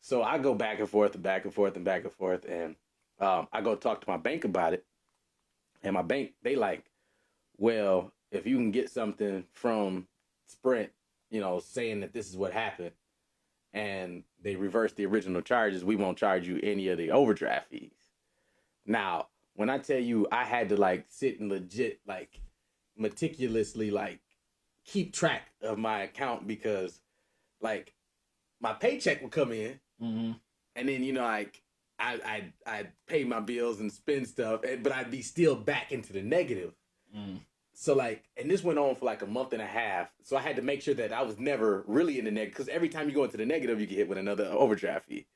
So I go back and forth and back and forth and back and forth, and I go talk to my bank about it. And my bank, they like, well, if you can get something from Sprint, you know, saying that this is what happened, and they reverse the original charges, we won't charge you any of the overdraft fees. Now, when I tell you I had to like sit and legit like meticulously like keep track of my account, because like my paycheck would come in, and then, you know, like I'd pay my bills and spend stuff, but I'd be still back into the negative. So like, and this went on for like a month and a half. So I had to make sure that I was never really in the negative, because every time you go into the negative, you get hit with another overdraft fee.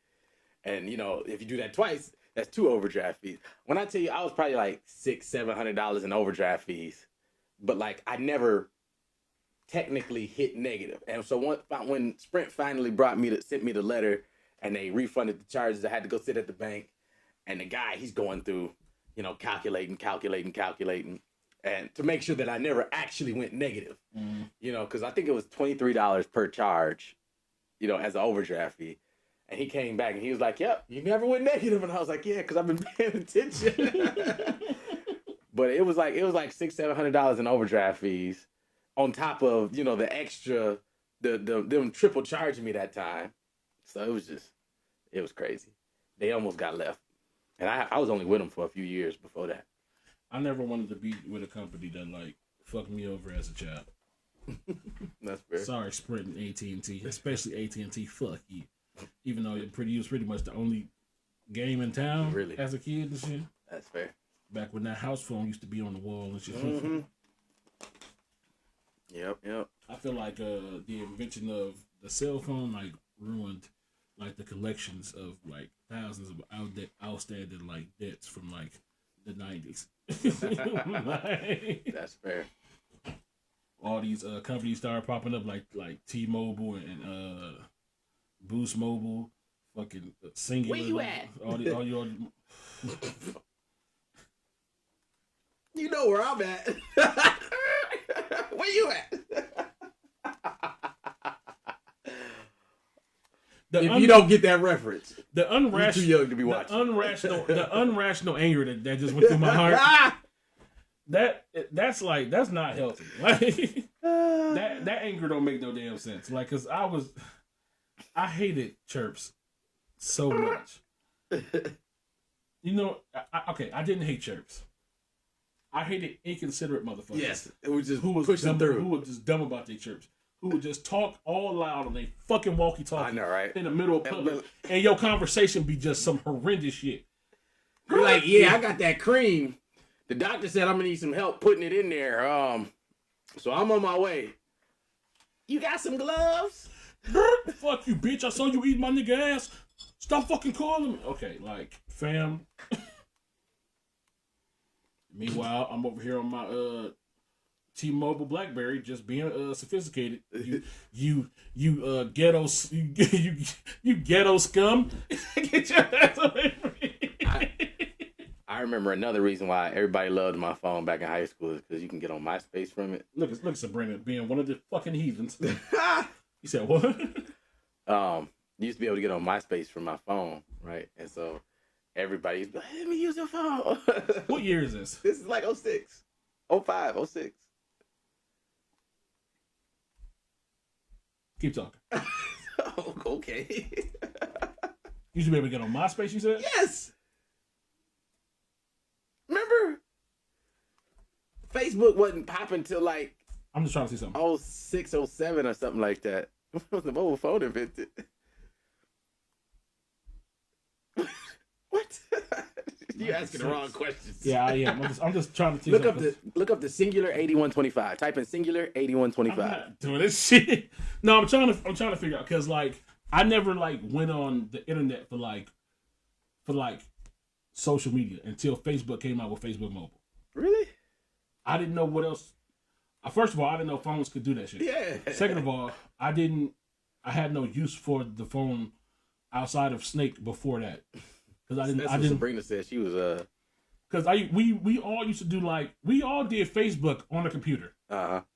And, you know, if you do that twice, that's 2 overdraft fees. When I tell you, I was probably like $600-700 in overdraft fees, but like I never technically hit negative. And so when Sprint finally sent me the letter and they refunded the charges, I had to go sit at the bank, and the guy, he's going through, you know, calculating, and to make sure that I never actually went negative, you know, because I think it was $23 per charge, you know, as an overdraft fee. And he came back and he was like, yep, you never went negative. And I was like, yeah, because I've been paying attention. But it was like $600-700 in overdraft fees on top of, you know, the extra, them triple charging me that time. So it was crazy. They almost got left. And I was only with them for a few years before that. I never wanted to be with a company that like fucked me over as a child. That's fair. Sorry, Sprint and AT&T, especially AT&T. Fuck you. Even though it was pretty much the only game in town, really, as a kid and shit. That's fair. Back when that house phone used to be on the wall and shit. Yep. I feel like the invention of the cell phone like ruined like the collections of like thousands of outstanding like debts from like the 90s. Like, that's fair. All these companies started popping up like T-Mobile and Boost Mobile, fucking Singular. Where you at? All your You know where I'm at. Where you at? If you don't get that reference, you're too young to be watching. The unrational anger that just went through my heart. That's not healthy. Like that anger don't make no damn sense. Like, cause I hated chirps so much. You know, I didn't hate chirps. I hated inconsiderate motherfuckers. Yes, it was just who was dumb about their chirps. Who would just talk all loud on their fucking walkie-talkie. I know, right? In the middle of public, and your conversation be just some horrendous shit. You're like, yeah, I got that cream. The doctor said I'm gonna need some help putting it in there. So I'm on my way. You got some gloves? Fuck you, bitch! I saw you eat my nigga ass. Stop fucking calling me. Okay, like, fam. Meanwhile, I'm over here on my T-Mobile BlackBerry, just being sophisticated. You ghetto you ghetto scum. Get your ass away from me. I remember another reason why everybody loved my phone back in high school is because you can get on MySpace from it. Look at Sabrina being one of the fucking heathens. You said what? You used to be able to get on MySpace from my phone, right? And so everybody used to be like, let me use your phone. What year is this? This is like 06, 05, 06. Keep talking. Oh, okay. You should be able to get on MySpace, you said? Yes. Remember? Facebook wasn't popping till like I'm just trying to see something. 06, 07 or something like that. When was the mobile phone invented? What? You asking the wrong questions. Yeah, I am. I'm just trying to see look something. Look up the singular 8125. Type in singular 8125. I'm not doing this shit. No, I'm trying to figure out because like I never like went on the internet for social media until Facebook came out with Facebook Mobile. Really? I didn't know what else. First of all, I didn't know phones could do that shit. Yeah. Second of all, I had no use for the phone outside of Snake before that. Because I didn't. Sabrina said she was Because we all used to do we all did Facebook on the computer. Well,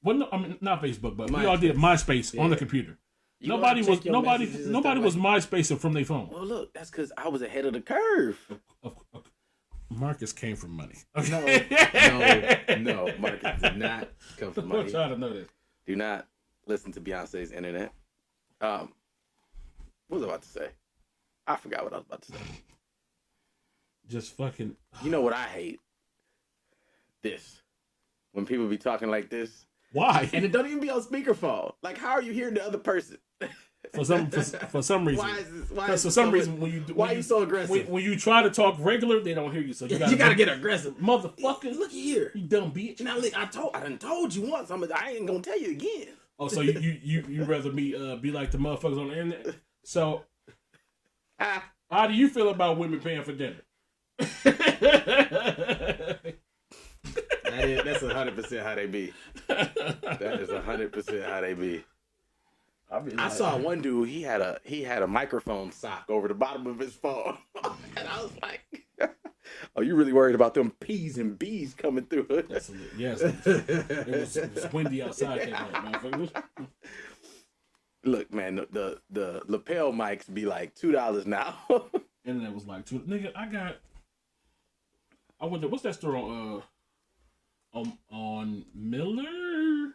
no, I mean not Facebook, but we all did MySpace on the computer. Nobody was MySpacing from their phone. Well, look, that's because I was ahead of the curve. Marcus came from money. No, Marcus did not come from money. I'm trying to know this. Do not listen to Beyonce's internet. What was I about to say? I forgot what I was about to say. Just fucking. You know what I hate? This. When people be talking like this. Why? And it don't even be on speakerphone. Like, how are you hearing the other person? For some reason. Why is for some reason when you why are you so aggressive? When you try to talk regular, they don't hear you. So you gotta get aggressive, motherfucker. Look here, you dumb bitch. Now look, I done told you once. I ain't gonna tell you again. Oh, so you rather me be like the motherfuckers on the internet? So how do you feel about women paying for dinner? That's 100% how they be. That is 100% how they be. I saw one dude. He had a microphone sock over the bottom of his phone, and I was like, "Oh, you really worried about them P's and B's coming through?" Yes, it was windy outside that night, motherfucker. Look, man, the lapel mics be like $2 now. Internet was like $2. Nigga, I went to what's that store on Miller?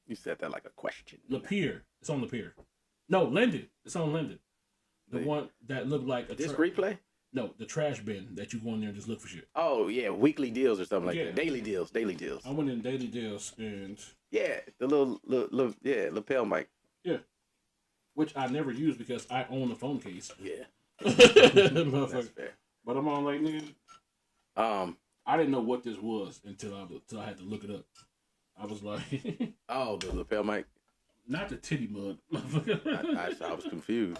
You said that like a question. Lapeer. It's on Lapeer. No, Linden. It's on Linden. The one that looked like a Disc replay? No, the trash bin that you go in there and just look for shit. Oh yeah, weekly deals or something like that. Daily deals. I went in daily deals and the little lapel mic. Yeah, which I never use because I own a phone case. Yeah, that's fair. But I'm on like nigga. I didn't know what this was until I had to look it up. I was like, oh, the lapel mic. Not the titty mug. I was confused.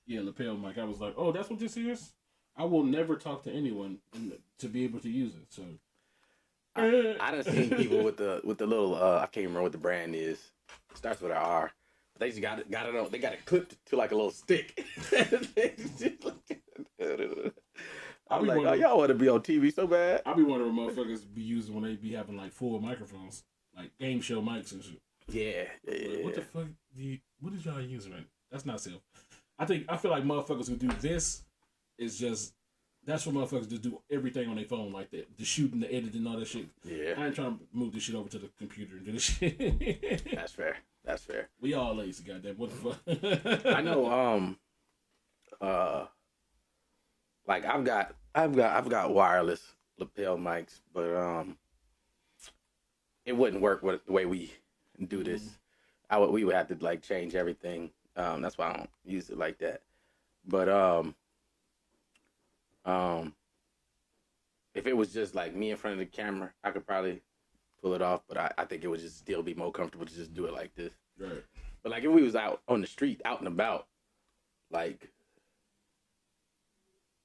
Yeah, lapel mic. I was like, oh, that's what this is? I will never talk to anyone to be able to use it. So I done seen people with the little I can't remember what the brand is. It starts with an R. But they just got it on. They got it clipped to like a little stick. I was like, oh, y'all want to be on TV so bad? I be wondering what motherfuckers be using when they be having like full microphones, like game show mics and shit. Yeah. What the fuck? What did y'all use, man? That's not self. I feel like motherfuckers who do this is just that's for motherfuckers to do everything on their phone like that, the shooting, the editing, all that shit. Yeah. I ain't trying to move this shit over to the computer and do this shit. That's fair. We all lazy, goddamn. What the fuck? I know. Like I've got wireless lapel mics, but it wouldn't work with the way we do this. We would have to like change everything. That's why I don't use it like that. But if it was just like me in front of the camera, I could probably pull it off. But I think it would just still be more comfortable to just do it like this. Right. But like if we was out on the street, out and about, like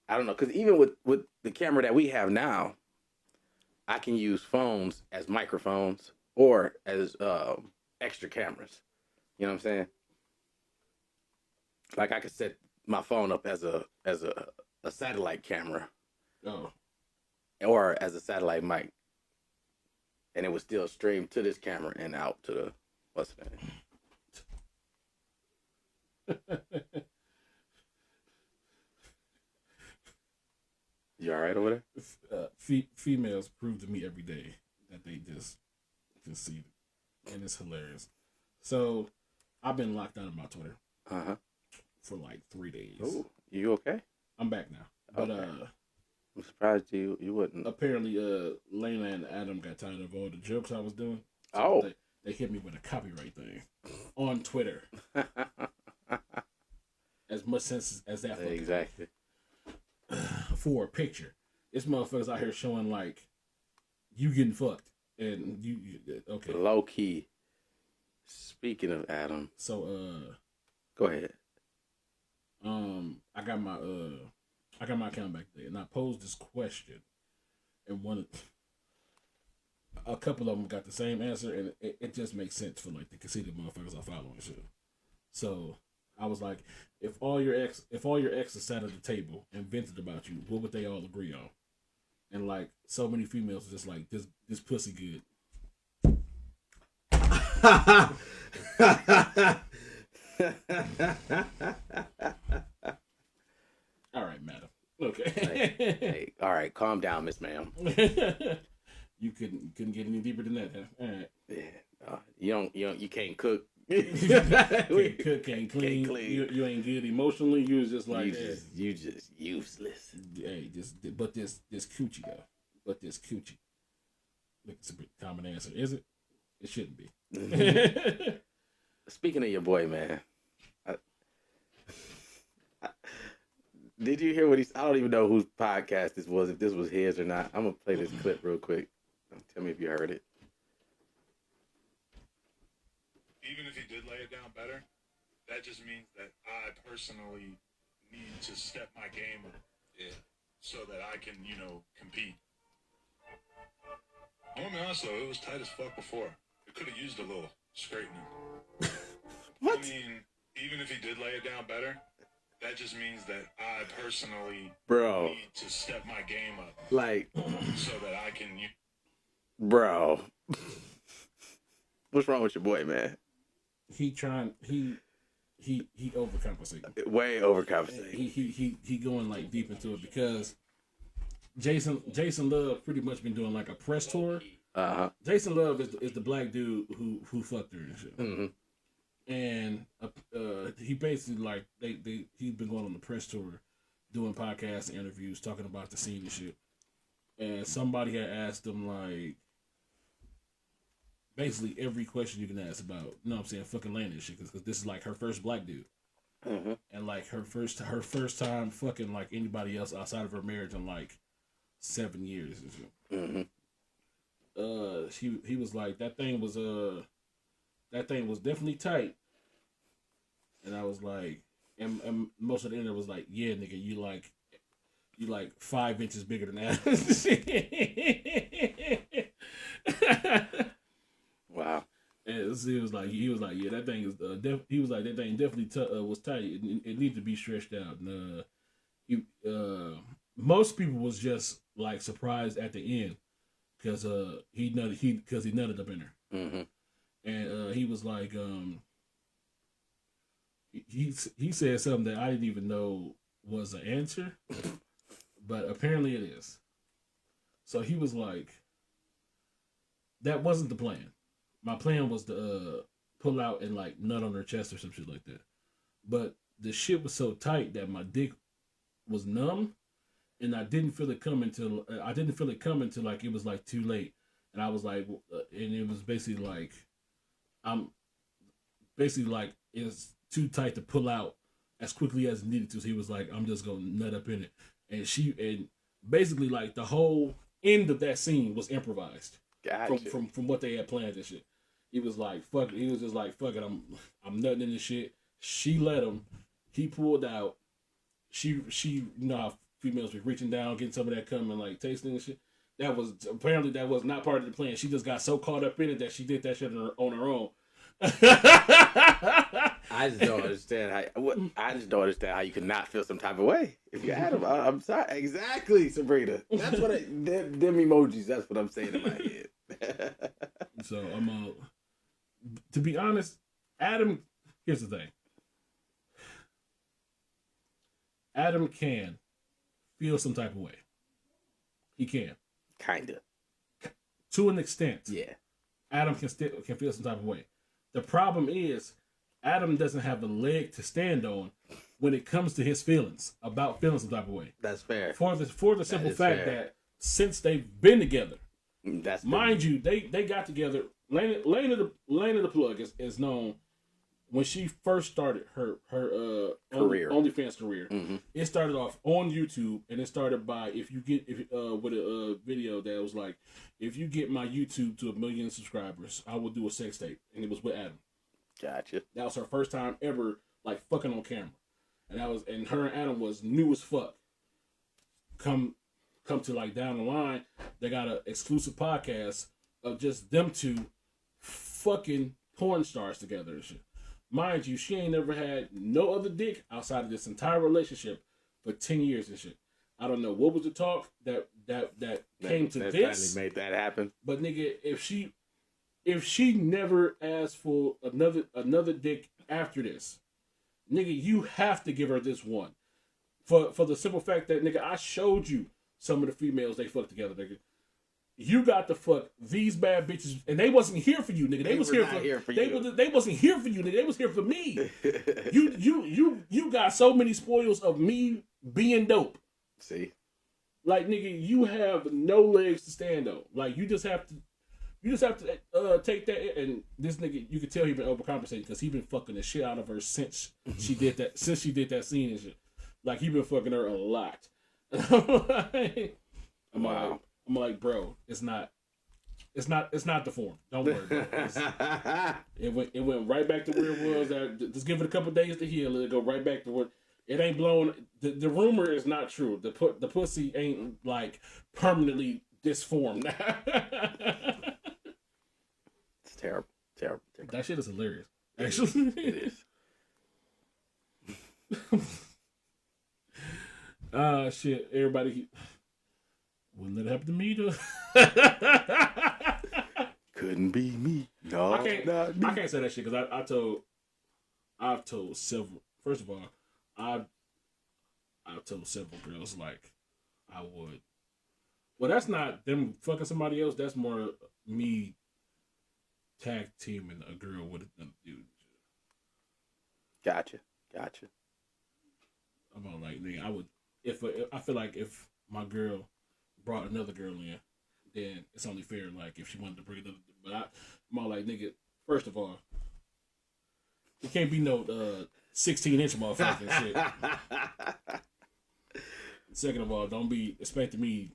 I don't know, because even with the camera that we have now, I can use phones as microphones or as extra cameras. You know what I'm saying? Like I could set my phone up as a satellite camera. Oh. Or as a satellite mic. And it would still stream to this camera and out to the what's the name? You all right over there? Females prove to me every day that they just see it, and it's hilarious. So, I've been locked out of my Twitter for like 3 days. Oh, you okay? I'm back now, but okay. I'm surprised you wouldn't. Apparently, Layla and Adam got tired of all the jokes I was doing. Oh. They hit me with a copyright thing on Twitter. As much sense as that. Exactly. For a picture. This motherfucker's out here showing like you getting fucked. And you okay. Low key. Speaking of Adam. So go ahead. I got my account back there and I posed this question and a couple of them got the same answer and it just makes sense for like the conceited motherfuckers I follow and shit. So I was like, if all your exes sat at the table and vented about you, what would they all agree on? And like so many females are just like this pussy good. All right, madam. Okay. Hey, all right, calm down, Miss Ma'am. You couldn't get any deeper than that, huh? All right. Yeah. You can't cook. Can't cook, can't clean. You ain't good emotionally. You was just like you just useless. Hey, but this coochie though. But this coochie. Look, it's a pretty common answer, is it? It shouldn't be. Speaking of your boy, man, did you hear what I don't even know whose podcast this was, if this was his or not. I'm gonna play this clip real quick. Tell me if you heard it. Even if he did lay it down better, that just means that I personally need to step my game up, so that I can, compete. I'm gonna be honest though, it was tight as fuck before. It could have used a little straightening. What? I mean, even if he did lay it down better, that just means that I personally need to step my game up, like, so that I can. Bro, what's wrong with your boy, man? He overcompensating. Way overcompensating. He going like deep into it because Jason Love pretty much been doing like a press tour. Jason Love is the black dude who fucked her and shit. Mm-hmm. And he basically like he's been going on the press tour, doing podcasts and interviews, talking about the scene and shit. And somebody had asked him like basically every question you can ask about, you know what I'm saying, fucking Lana and shit, because this is like her first black dude. Mm-hmm. And like her first time fucking like anybody else outside of her marriage in like 7 years and shit. Mm-hmm. He was like that thing was definitely tight, and I was like, and most of the internet was like, yeah, nigga, you like 5 inches bigger than that. Wow. And he was like, yeah, that thing is he was like, that thing definitely was tight. It needed to be stretched out. And most people was just like surprised at the end because he nutted up in her. Mm-hmm. And he was like, he said something that I didn't even know was an answer, but apparently it is. So he was like, that wasn't the plan. My plan was to pull out and like nut on her chest or some shit like that. But the shit was so tight that my dick was numb, and I didn't feel it coming till like it was like too late. And I was like, and it was basically like, it's too tight to pull out as quickly as it needed to. So he was like, I'm just gonna nut up in it. And basically like the whole end of that scene was improvised. Gotcha. From what they had planned and shit. He was like, fuck it. He was just like, fuck it, I'm nutting in this shit. She let him. He pulled out. She you know how females be reaching down, getting some of that cum and like tasting and shit. That was not part of the plan. She just got so caught up in it that she did that shit on her own. I just don't understand how you could not feel some type of way if you had them. I'm sorry. Exactly, Sabrina. That's what them emojis. That's what I'm saying in my head. So I'm to be honest, Adam. Here's the thing. Adam can feel some type of way. He can. Kinda. To an extent. Yeah. Adam can feel some type of way. The problem is, Adam doesn't have a leg to stand on when it comes to his feelings about feeling some type of way. That's fair. For the simple fact that since they've been together, That's mind you, they got together. Lane of the Plug is known when she first started her career, OnlyFans career. Mm-hmm. It started off on YouTube, and it started by with a video that was like, if you get my YouTube to 1 million subscribers, I will do a sex tape, and it was with Adam. Gotcha. That was her first time ever like fucking on camera, and her and Adam was new as fuck. Come to like down the line, they got an exclusive podcast of just them two fucking porn stars together and shit. Mind you, she ain't never had no other dick outside of this entire relationship for 10 years and shit. I don't know what was the talk that came to this. Finally made that happen. But nigga, if she never asked for another dick after this, nigga, you have to give her this one. For the simple fact that, nigga, I showed you some of the females they fucked together, nigga. You got to fuck these bad bitches, and they wasn't here for you, nigga. They was here for you. They wasn't here for you, nigga. They was here for me. You got so many spoils of me being dope. See, like, nigga, you have no legs to stand on. Like, you just have to take that. And this nigga, you can tell he been overcompensating because he been fucking the shit out of her since she did that scene and shit. Like, he been fucking her a lot. I'm like, bro, it's not the form. Don't worry, bro. It went right back to where it was. Just give it a couple days to heal. It'll go right back to what it ain't blown. The rumor is not true. The pussy ain't like permanently disformed. It's terrible. That shit is hilarious. Actually, it is. Shit. Everybody. Wouldn't let it happen to me, though. Couldn't be me. No, I can't. Not me. I can't say that shit because I've told several. First of all, I've told several girls like I would. Well, that's not them fucking somebody else. That's more me tag teaming a girl with a dude. Gotcha. I'm all like, nigga, I would if I feel like if my girl brought another girl in, then it's only fair. Like if she wanted to bring another, but I'm all like, nigga. First of all, it can't be no 16-inch motherfucking shit. Second of all, don't be expecting me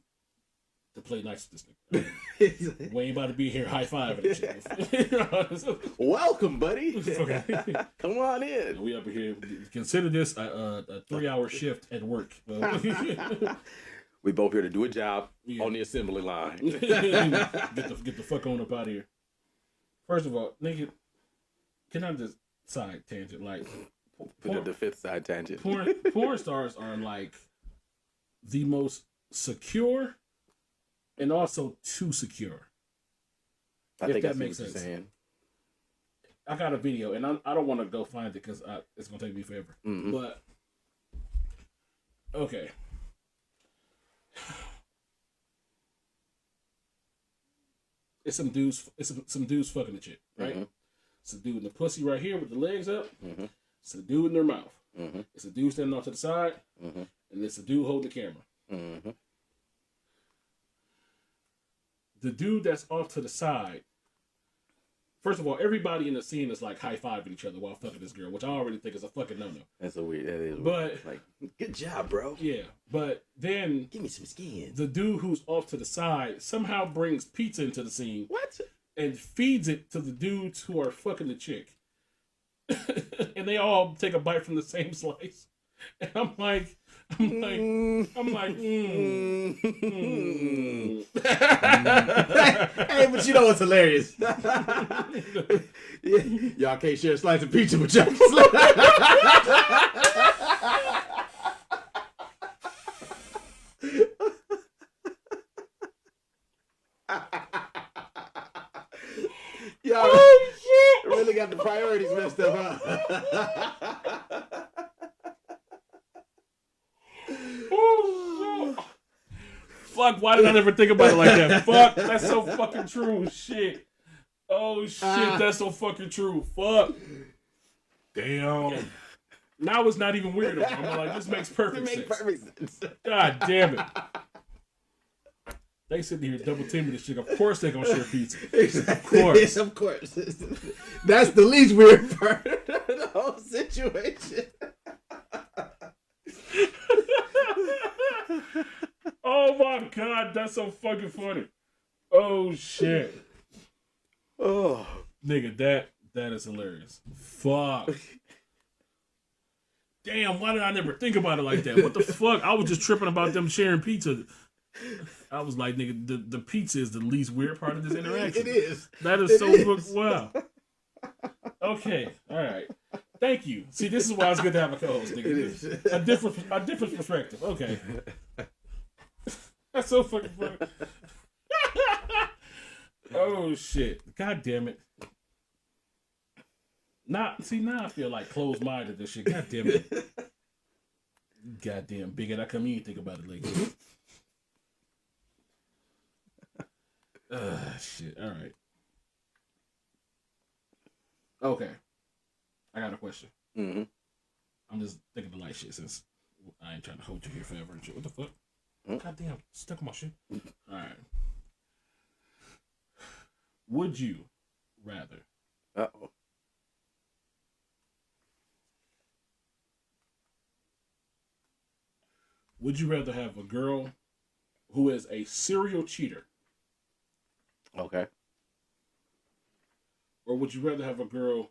to play nice with this nigga. We ain't about to be here high fiving and shit. Welcome, buddy. Okay. Come on in. We up here. Consider this a 3-hour shift at work. We both here to do a job on the assembly line. Get the fuck on up out of here. First of all, nigga, can I just side tangent? Like, the fifth side tangent. Porn stars are like the most secure and also too secure. I think that makes sense. Saying. I got a video, and I don't want to go find it because it's gonna take me forever. Mm-hmm. But okay. It's some dudes fucking the chick, right? Mm-hmm. It's a dude in the pussy right here with the legs up. Mm-hmm. It's a dude in their mouth. Mm-hmm. It's a dude standing off to the side, mm-hmm. and it's a dude holding the camera. Mm-hmm. The dude that's off to the side. First of all, everybody in the scene is like high-fiving each other while fucking this girl, which I already think is a fucking no-no. That is but weird. Like, good job, bro. Yeah, but then give me some skin. The dude who's off to the side somehow brings pizza into the scene. What? And feeds it to the dudes who are fucking the chick. And they all take a bite from the same slice. And I'm like. Hey, but you know what's hilarious? Y'all can't share a slice of pizza with y'all. Y'all really got the priorities messed up, huh? Fuck, why did I never think about it like that? Fuck, that's so fucking true. Shit. Oh, shit, that's so fucking true. Fuck. Damn. Now it's not even weird. I'm like, this makes perfect sense. God damn it. They sitting here double teaming this shit. Of course they gonna share pizza. Exactly. Of course. Yes, of course. That's the least weird part of the whole situation. Oh my god, that's so fucking funny. Oh shit. Oh, Nigga, that is hilarious. Fuck. Damn, why did I never think about it like that? What the fuck? I was just tripping about them sharing pizza. I was like, nigga, the pizza is the least weird part of this interaction. it is. That is It so is. fucking wow. Okay, all right. Thank you. See, this is why it's good to have a co-host, nigga. It is. A different perspective. Okay. That's so fucking funny. Oh shit. God damn it. Now I feel like closed-minded this shit. God damn it. Goddamn bigot. How come you ain't think about it lately? Shit. All right. Okay. I got a question. Mm-hmm. I'm just thinking the light shit since I ain't trying to hold you here forever and shit. What the fuck? God damn. Stuck in my shit. All right. Would you rather Uh-oh. have a girl who is a serial cheater, Okay. or would you rather have a girl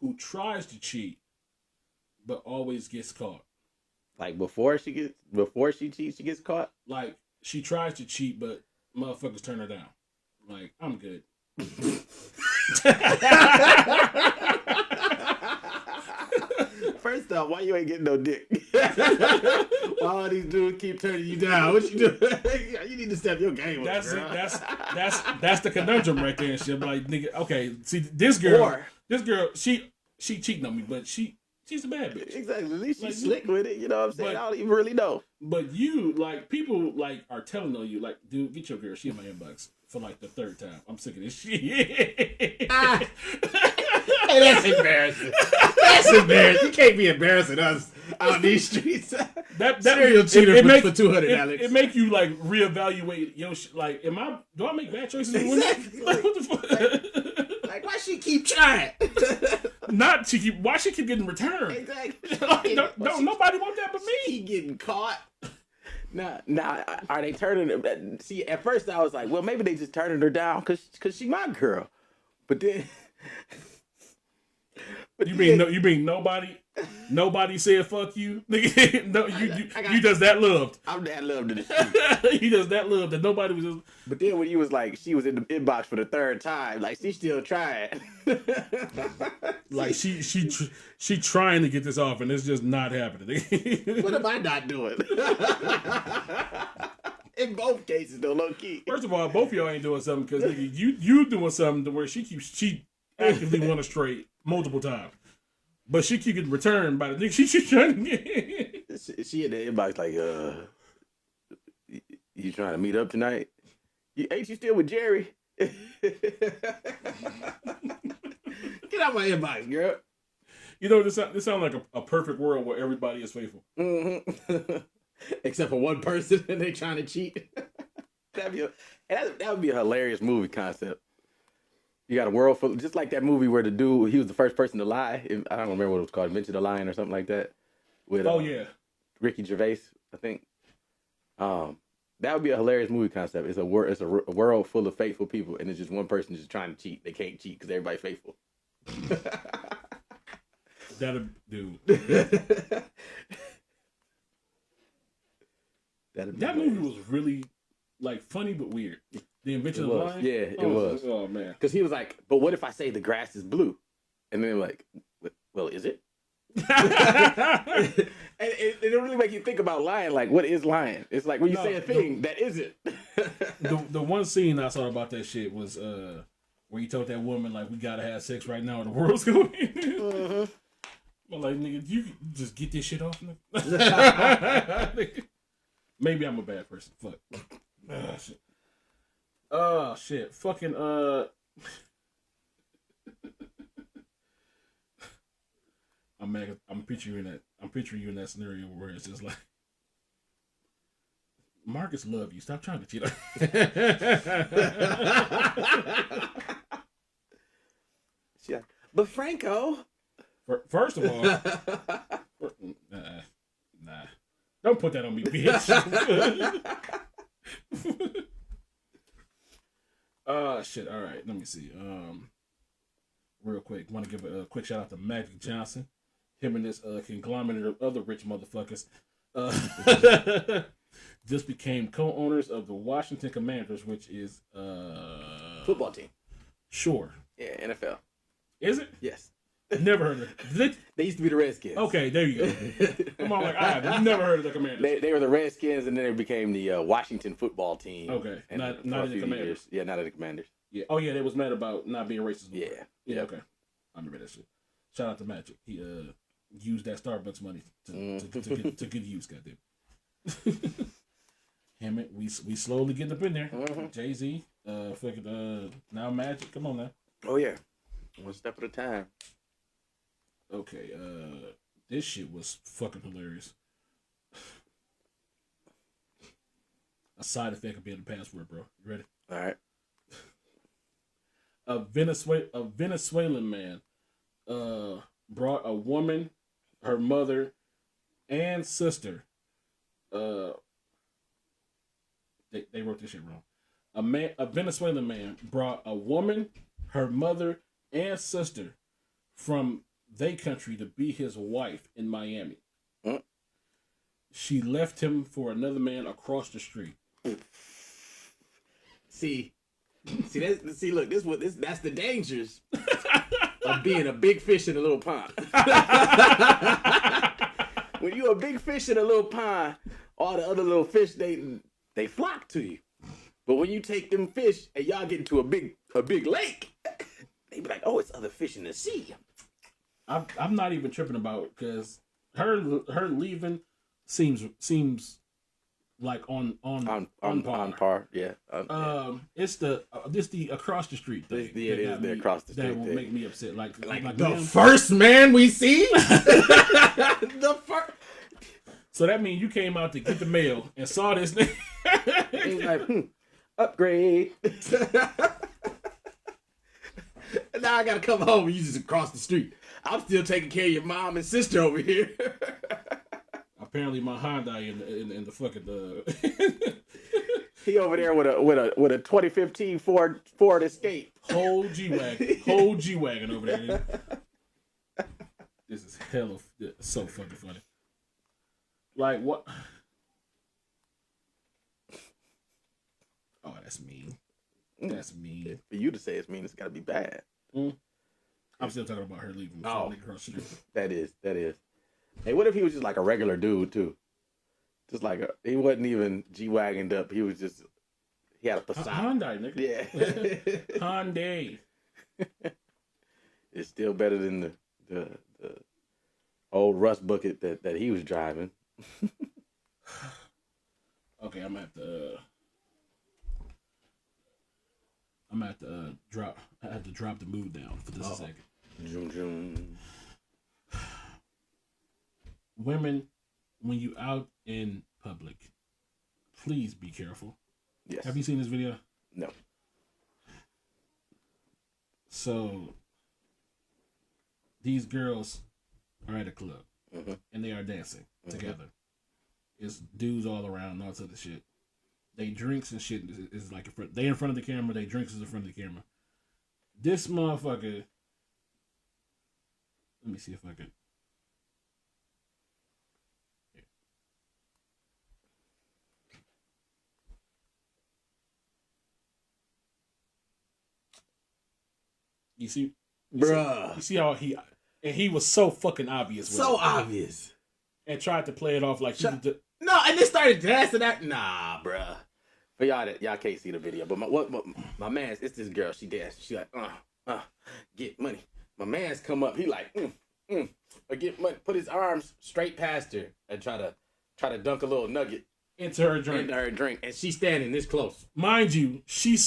who tries to cheat but always gets caught? Like before she cheats, she gets caught? Like she tries to cheat but motherfuckers turn her down. Like, I'm good. First off, why you ain't getting no dick? Why all these dudes keep turning you down? What you doing? You need to step your game up, girl. That's the conundrum right there and shit. Like, nigga, okay, see this girl, she cheating on me, but she's a bad bitch. Exactly. At least Like, she's slick with it. You know what I'm saying? but- I don't even really know. But you, like, people like are telling on you, like, dude, get your girl. She in my inbox for like the third time. I'm sick of this shit. Hey, that's embarrassing. That's embarrassing. You can't be embarrassing us out these streets. That Serial cheater for $200, it, Alex. It make you like reevaluate your like. Do I make bad choices? Exactly. Like, what the fuck? Like, why she keep trying? Why she keep getting returned? Exactly. Like, don't nobody want that but me. She getting caught. Now, are they turning? See, at first I was like, well, maybe they just turning her down because she my girl. But then, You mean nobody said fuck you? No, you just that loved. I'm that loved in the street. You just that loved that nobody was just. But then when you was like, she was in the inbox for the third time, like she still trying. Like she trying to get this off and it's just not happening. What am I not doing? In both cases, though, low key. First of all, both of y'all ain't doing something because you doing something to where she actively went astray multiple times, but she keep getting returned by the nigga she trying to get. She in the inbox like, you trying to meet up tonight? Ain't you still with Jerry? Get out my inbox, girl. You know, this sounds like a perfect world where everybody is faithful. Mm-hmm. Except for one person and they trying to cheat. that would be a hilarious movie concept. You got a world full, just like that movie where the dude, he was the first person to lie. I don't remember what it was called, Invention of Lying or something like that. With Ricky Gervais, I think. That would be a hilarious movie concept. It's a world full of faithful people, and it's just one person just trying to cheat. They can't cheat because everybody's faithful. That'll do. That movie was really like funny but weird. The Invention of Lying? Yeah, it was. Oh man. Because he was like, but what if I say the grass is blue? And then like, well, is it? And it really make you think about lying. Like, what is lying? It's like when you say a thing that isn't. The one scene I saw about that shit was where he told that woman like, we gotta have sex right now or the world's going. I'm like, nigga, you just get this shit off. Maybe I'm a bad person. Fuck. Shit. Oh shit. Fucking I'm mad. I'm picturing you in that scenario where it's just like Marcus love you. Stop trying to cheat. Yeah. But Franco. First of all, nah. Don't put that on me, bitch. Shit. All right. Let me see. Real quick, want to give a quick shout out to Magic Johnson. Him and this conglomerate of other rich motherfuckers just became co-owners of the Washington Commanders, which is Football team. Sure. Yeah, NFL. Is it? Yes. Never heard of it. They used to be the Redskins. Okay, there you go. Come on, like I have never heard of the Commanders. They were the Redskins, and then they became the Washington Football Team. Okay, and not for in a the few Commanders. years. Yeah, not in the Commanders. Yeah. Oh yeah, they was mad about not being racist. Yeah. Yeah. Okay. I remember that shit. Shout out to Magic. He used that Starbucks money to good use. Goddamn. Damn it, we slowly getting up in there. Mm-hmm. Jay-Z, fucking now Magic. Come on now. Oh yeah, one step at a time. Okay, this shit was fucking hilarious. A side effect of being a password, bro. You ready? All right. A Venezuelan man brought a woman, her mother, and sister. They wrote this shit wrong. A Venezuelan man brought a woman, her mother, and sister from their country to be his wife in Miami. Mm. She left him for another man across the street. See, look, that's the dangers of being a big fish in a little pond. When you're a big fish in a little pond, all the other little fish they flock to you. But when you take them fish and y'all get into a big lake, they be like, oh, it's other fish in the sea. I'm not even tripping about because her leaving seems like on par. Yeah. It's the across the street thing. It is the across the street that will thing. make me upset. Like the first man we see. The first. So that means you came out to get the mail and saw this thing. He's like, upgrade. Now I gotta come home and you just across the street. I'm still taking care of your mom and sister over here. Apparently, my Hyundai in the fucking He over there with a 2015 Ford Escape. whole G-Wagon over there. This is so fucking funny. Like what? Oh, that's mean. That's mean. For you to say it's mean, it's gotta be bad. I'm still talking about her leaving. Oh. Across the street. That is. Hey, what if he was just like a regular dude too? Just like he wasn't even G-Wagoned up. He had a Passat. Hyundai, nigga. Yeah. Hyundai. It's still better than the old rust bucket that he was driving. Okay, I'm at the drop. I have to drop the mood down for just a second. Zoom. Women, when you out in public, please be careful. Yes. Have you seen this video? No. So these girls are at a club and they are dancing together. It's dudes all around and all this other shit. They drinks and shit is like they in front of the camera. They drinks is in front of the camera. This motherfucker. Let me see if I can. Here. You see, bruh. You see how he was so fucking obvious. So obvious. And tried to play it off like No, and they started dancing that. Nah, bruh. For y'all can't see the video, but my man's, it's this girl. She danced. She like, get money. My man's come up. He like, get money. Put his arms straight past her and try to dunk a little nugget into her drink. And she's standing this close. Mind you, she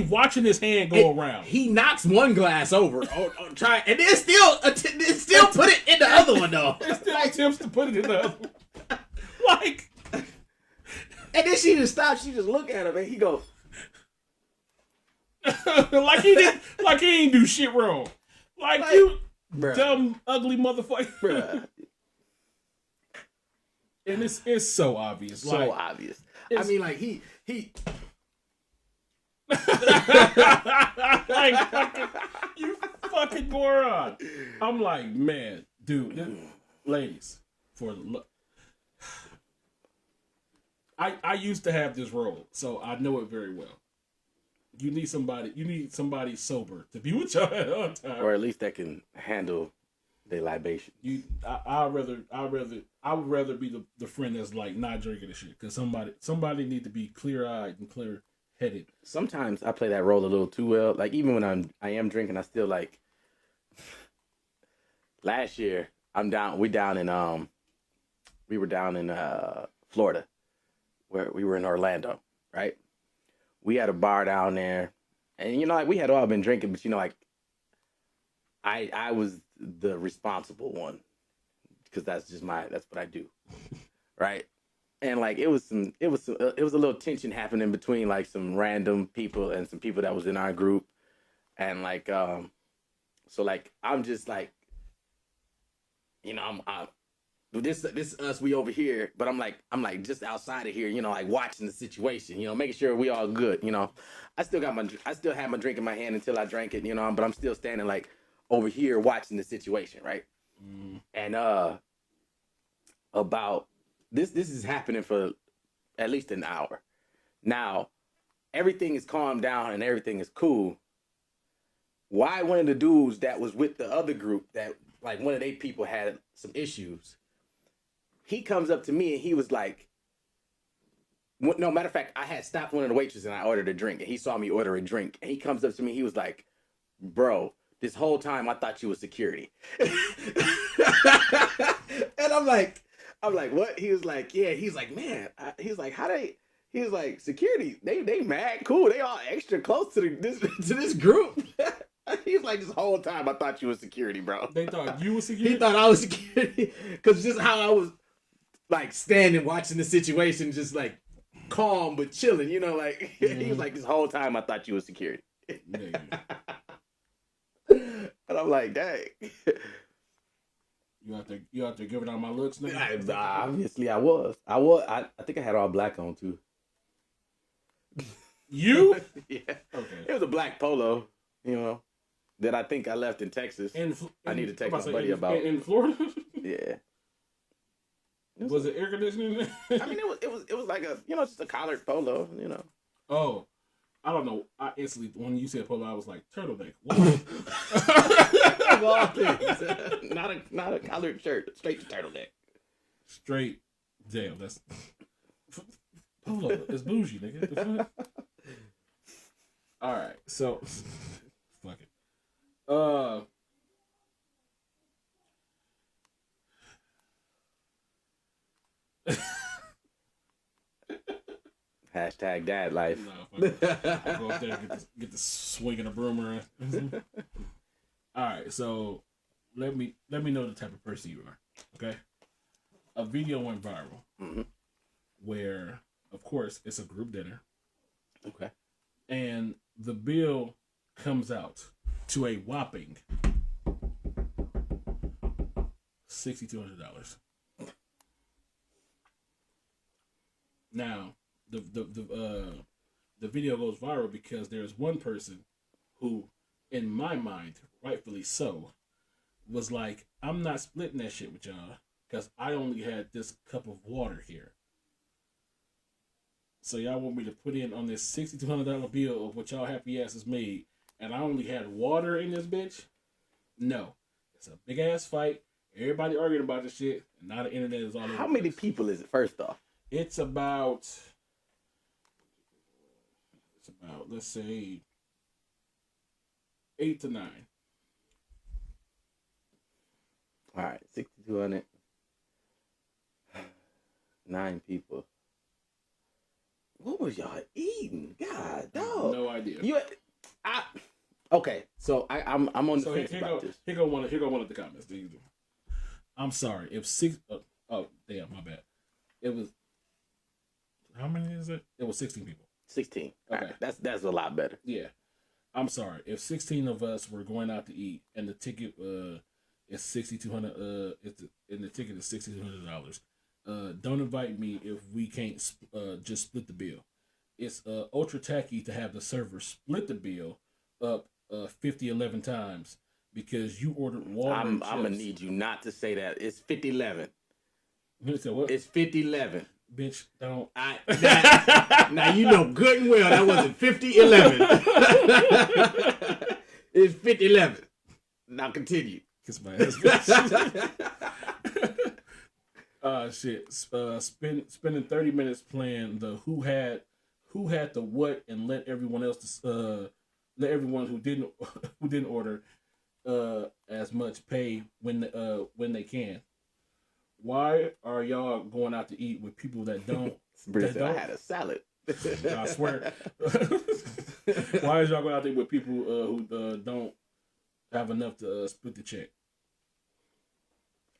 watching his hand go around. He knocks one glass over, and then still put it in the other one though. It still attempts to put it in the other one. Like, And then she just stopped. She just looked at him, and he go, like he ain't do shit wrong. Like you bruh. dumb, ugly motherfucker. Bruh. And it's so obvious. So like, obvious. I mean, like, he like, you fucking moron. I'm like, man, dude, ladies, I used to have this role, so I know it very well. You need somebody sober to be with y'all at all time, or at least that can handle the libation. I would rather be the friend that's like not drinking the shit, because somebody need to be clear eyed and clear headed. Sometimes I play that role a little too well. Like, even when I am drinking, I still like. Last year, we were down in Florida, where we were in Orlando, right? We had a bar down there, and like, we had all been drinking, but like, I was the responsible one, because that's what I do, right? And like, it was a little tension happening between like some random people and some people that was in our group, and like, so like, I'm just like, I'm this is us, we over here, but I'm like just outside of here, like watching the situation, making sure we all good, I still had my drink in my hand until I drank it, but I'm still standing like over here watching the situation, right? And about this is happening for at least an hour. Now, everything is calmed down and everything is cool. Why one of the dudes that was with the other group, that like one of their people had some issues, he comes up to me and he was like, no, matter of fact, I had stopped one of the waitresses and I ordered a drink, and he saw me order a drink, and he comes up to me, he was like, bro, this whole time I thought you was security. And I'm like, what? He was like, yeah. He's like, man. He's like, he was like, security, they mad cool. They all extra close to this group. He's like, this whole time I thought you was security, bro. They thought you was security? He thought I was security. Because just how I was like standing watching the situation, just like calm but chilling, like he was like, this whole time I thought you was security. And I'm like, dang. You out there giving out my looks, nigga? Obviously, I was. I think I had all black on too. You? Yeah. Okay. It was a black polo, that I think I left in Texas. I need to text my buddy about. In Florida? Yeah. Was it air conditioning? I mean, it was like a just a collared polo, Oh, I don't know. I instantly, when you said polo, I was like, turtleneck. Of all things. Not a collared shirt, straight to turtleneck. Straight. Damn, that's polo. It's bougie, nigga. The fuck? All right, so fuck it. Hashtag dad life. No, fuck it. I'll go up there and get the swing of the broom around. All right, so let me know the type of person you are. Okay, a video went viral where, of course, it's a group dinner. Okay, and the bill comes out to a whopping $6,200. Now, the video goes viral because there's one person who, in my mind, rightfully so, was like, I'm not splitting that shit with y'all because I only had this cup of water here. So y'all want me to put in on this $6,200 bill of what y'all happy asses made, and I only had water in this bitch? No. It's a big ass fight. Everybody arguing about this shit, and now the internet is all over. How many people is it, first off? It's about, let's say, 8 to 9. All right, 6,200. 9 people. What was y'all eating? God, dog. No idea. Okay, so I'm on the fence about this. Here go one of the comments. I'm sorry. If 6, oh damn, my bad. It was How many is it? It was 16 people. 16. Okay. Right. That's a lot better. Yeah. I'm sorry. If 16 of us were going out to eat and the ticket is $6,200 and the ticket is $6,200, don't invite me if we can't just split the bill. It's ultra tacky to have the server split the bill up 11 times because you ordered water. I'm gonna need you not to say that. It's 50-11. What? It's 50-11. Bitch, don't. Now you know good and well that wasn't 50-11. It's 50-11. Now continue. Kiss my ass, bitch. Shit. Spending 30 minutes playing the who had the what and let everyone else let everyone who didn't order as much pay when they can. Why are y'all going out to eat with people that don't? I had a salad. I swear. Why is y'all going out there with people who don't have enough to split the check?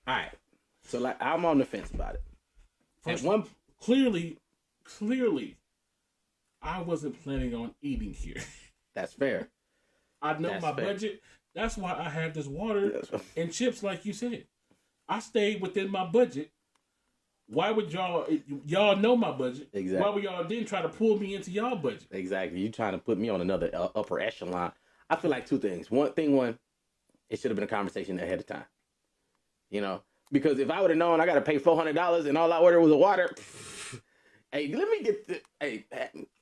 All right. So like I'm on the fence about it. First, clearly, I wasn't planning on eating here. That's fair. I know my budget. That's why I had this water and chips, like you said. I stayed within my budget. Why would y'all know my budget? Exactly. Why would y'all didn't try to pull me into y'all budget? Exactly. You trying to put me on another upper echelon. I feel like two things. One, it should have been a conversation ahead of time. You know, because if I would have known I got to pay $400 and all I ordered was a water. Hey, let me get the. Hey,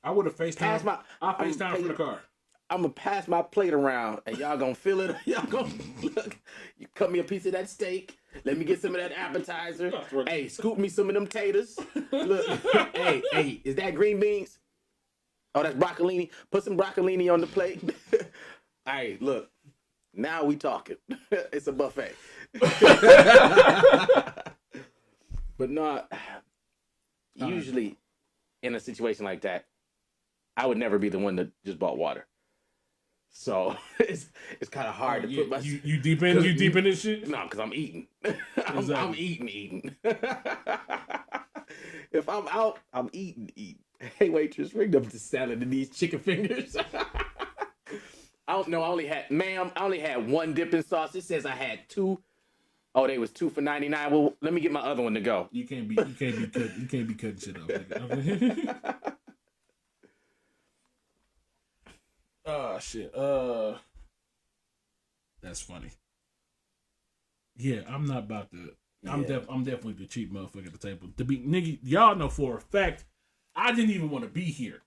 I would have FaceTime. I'll FaceTime from the car. I'm gonna pass my plate around and y'all gonna fill it. Y'all gonna look. You cut me a piece of that steak. Let me get some of that appetizer. Hey, scoop me some of them taters. Look, hey, is that green beans? Oh, that's broccolini. Put some broccolini on the plate. Hey, look. Now we talking. It's a buffet. But not usually in a situation like that, I would never be the one that just bought water. So it's kind of hard to put my you deep in this shit. No, because I'm eating. I'm eating. If I'm out, I'm eating. Hey waitress, bring up the salad and these chicken fingers. I don't know. I only had one dipping sauce. It says I had two. Oh, they was $2 for $99. Well, let me get my other one to go. You can't be cutting shit up. Nigga. Oh shit. That's funny. Yeah, I'm not about to. I'm definitely the cheap motherfucker at the table. To be nigga, y'all know for a fact, I didn't even want to be here.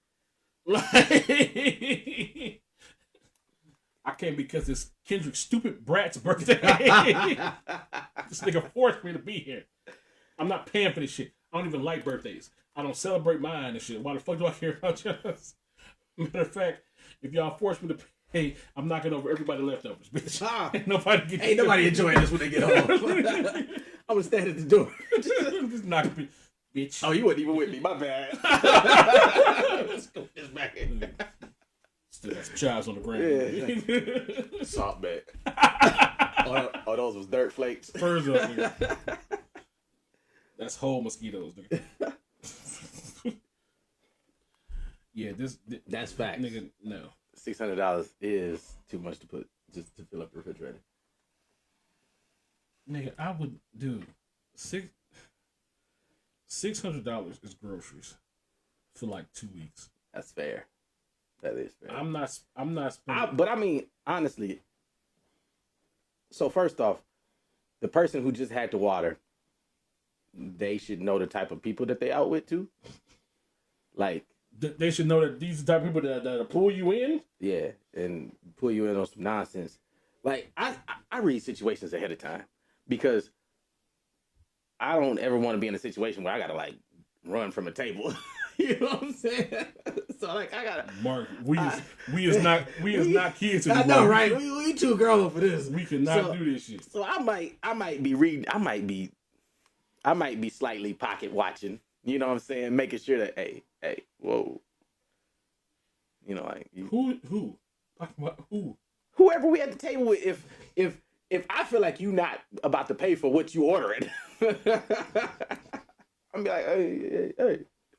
Like, I came because it's Kendrick's stupid brat's birthday. This nigga forced me to be here. I'm not paying for this shit. I don't even like birthdays. I don't celebrate mine and shit. Why the fuck do I care about yours? Matter of fact, if y'all force me to pay, I'm knocking over everybody leftovers, bitch. Ain't nobody enjoying this when they get home. I'm gonna stand at the door. Just knocking people. Bitch. Oh, you wasn't even with me. My bad. Let's go this back. Still got some chives on the ground. Yeah. Salt bag. Oh, those was dirt flakes. Furs up, nigga. That's whole mosquitoes, nigga. Yeah, that's facts. Nigga, no. $600 is too much to put just to fill up the refrigerator. Nigga, I would do $600 is groceries for like 2 weeks. That's fair. That is fair. I'm not spending. But I mean, honestly. So first off, the person who just had the water, they should know the type of people that they out with too. Like. They should know that these are the type of people that pull you in. Yeah, and pull you in on some nonsense. Like I read situations ahead of time because I don't ever want to be in a situation where I gotta like run from a table. You know what I'm saying? So like I gotta. Mark, we is not kids anymore. I know, right? We too grown for this. We cannot do this shit. So I might be reading. I might be slightly pocket watching. You know what I'm saying? Making sure that hey, whoa. You know, like who? Whoever we at the table with. If I feel like you not about to pay for what you ordering, I'm be like, hey.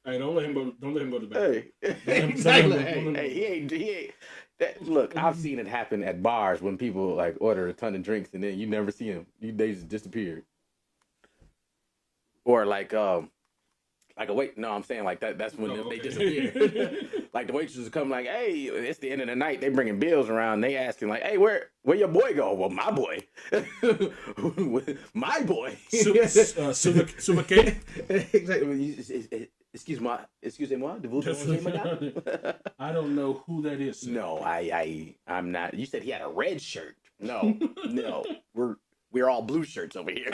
Hey, don't let him go. Don't let him go to the back. Hey, exactly. Hey, he ain't. Look, I've seen it happen at bars when people like order a ton of drinks and then you never see them. They just disappear. Or like a wait. No, I'm saying like that. That's when they disappear. Like the waitresses come like, hey, it's the end of the night. They bringing bills around. They asking like, hey, where your boy go? Well, my boy, my boy. Sumake. Exactly. Excuse-moi. Madame. I don't know who that is. Sir. No, I'm not. You said he had a red shirt. No, we're all blue shirts over here.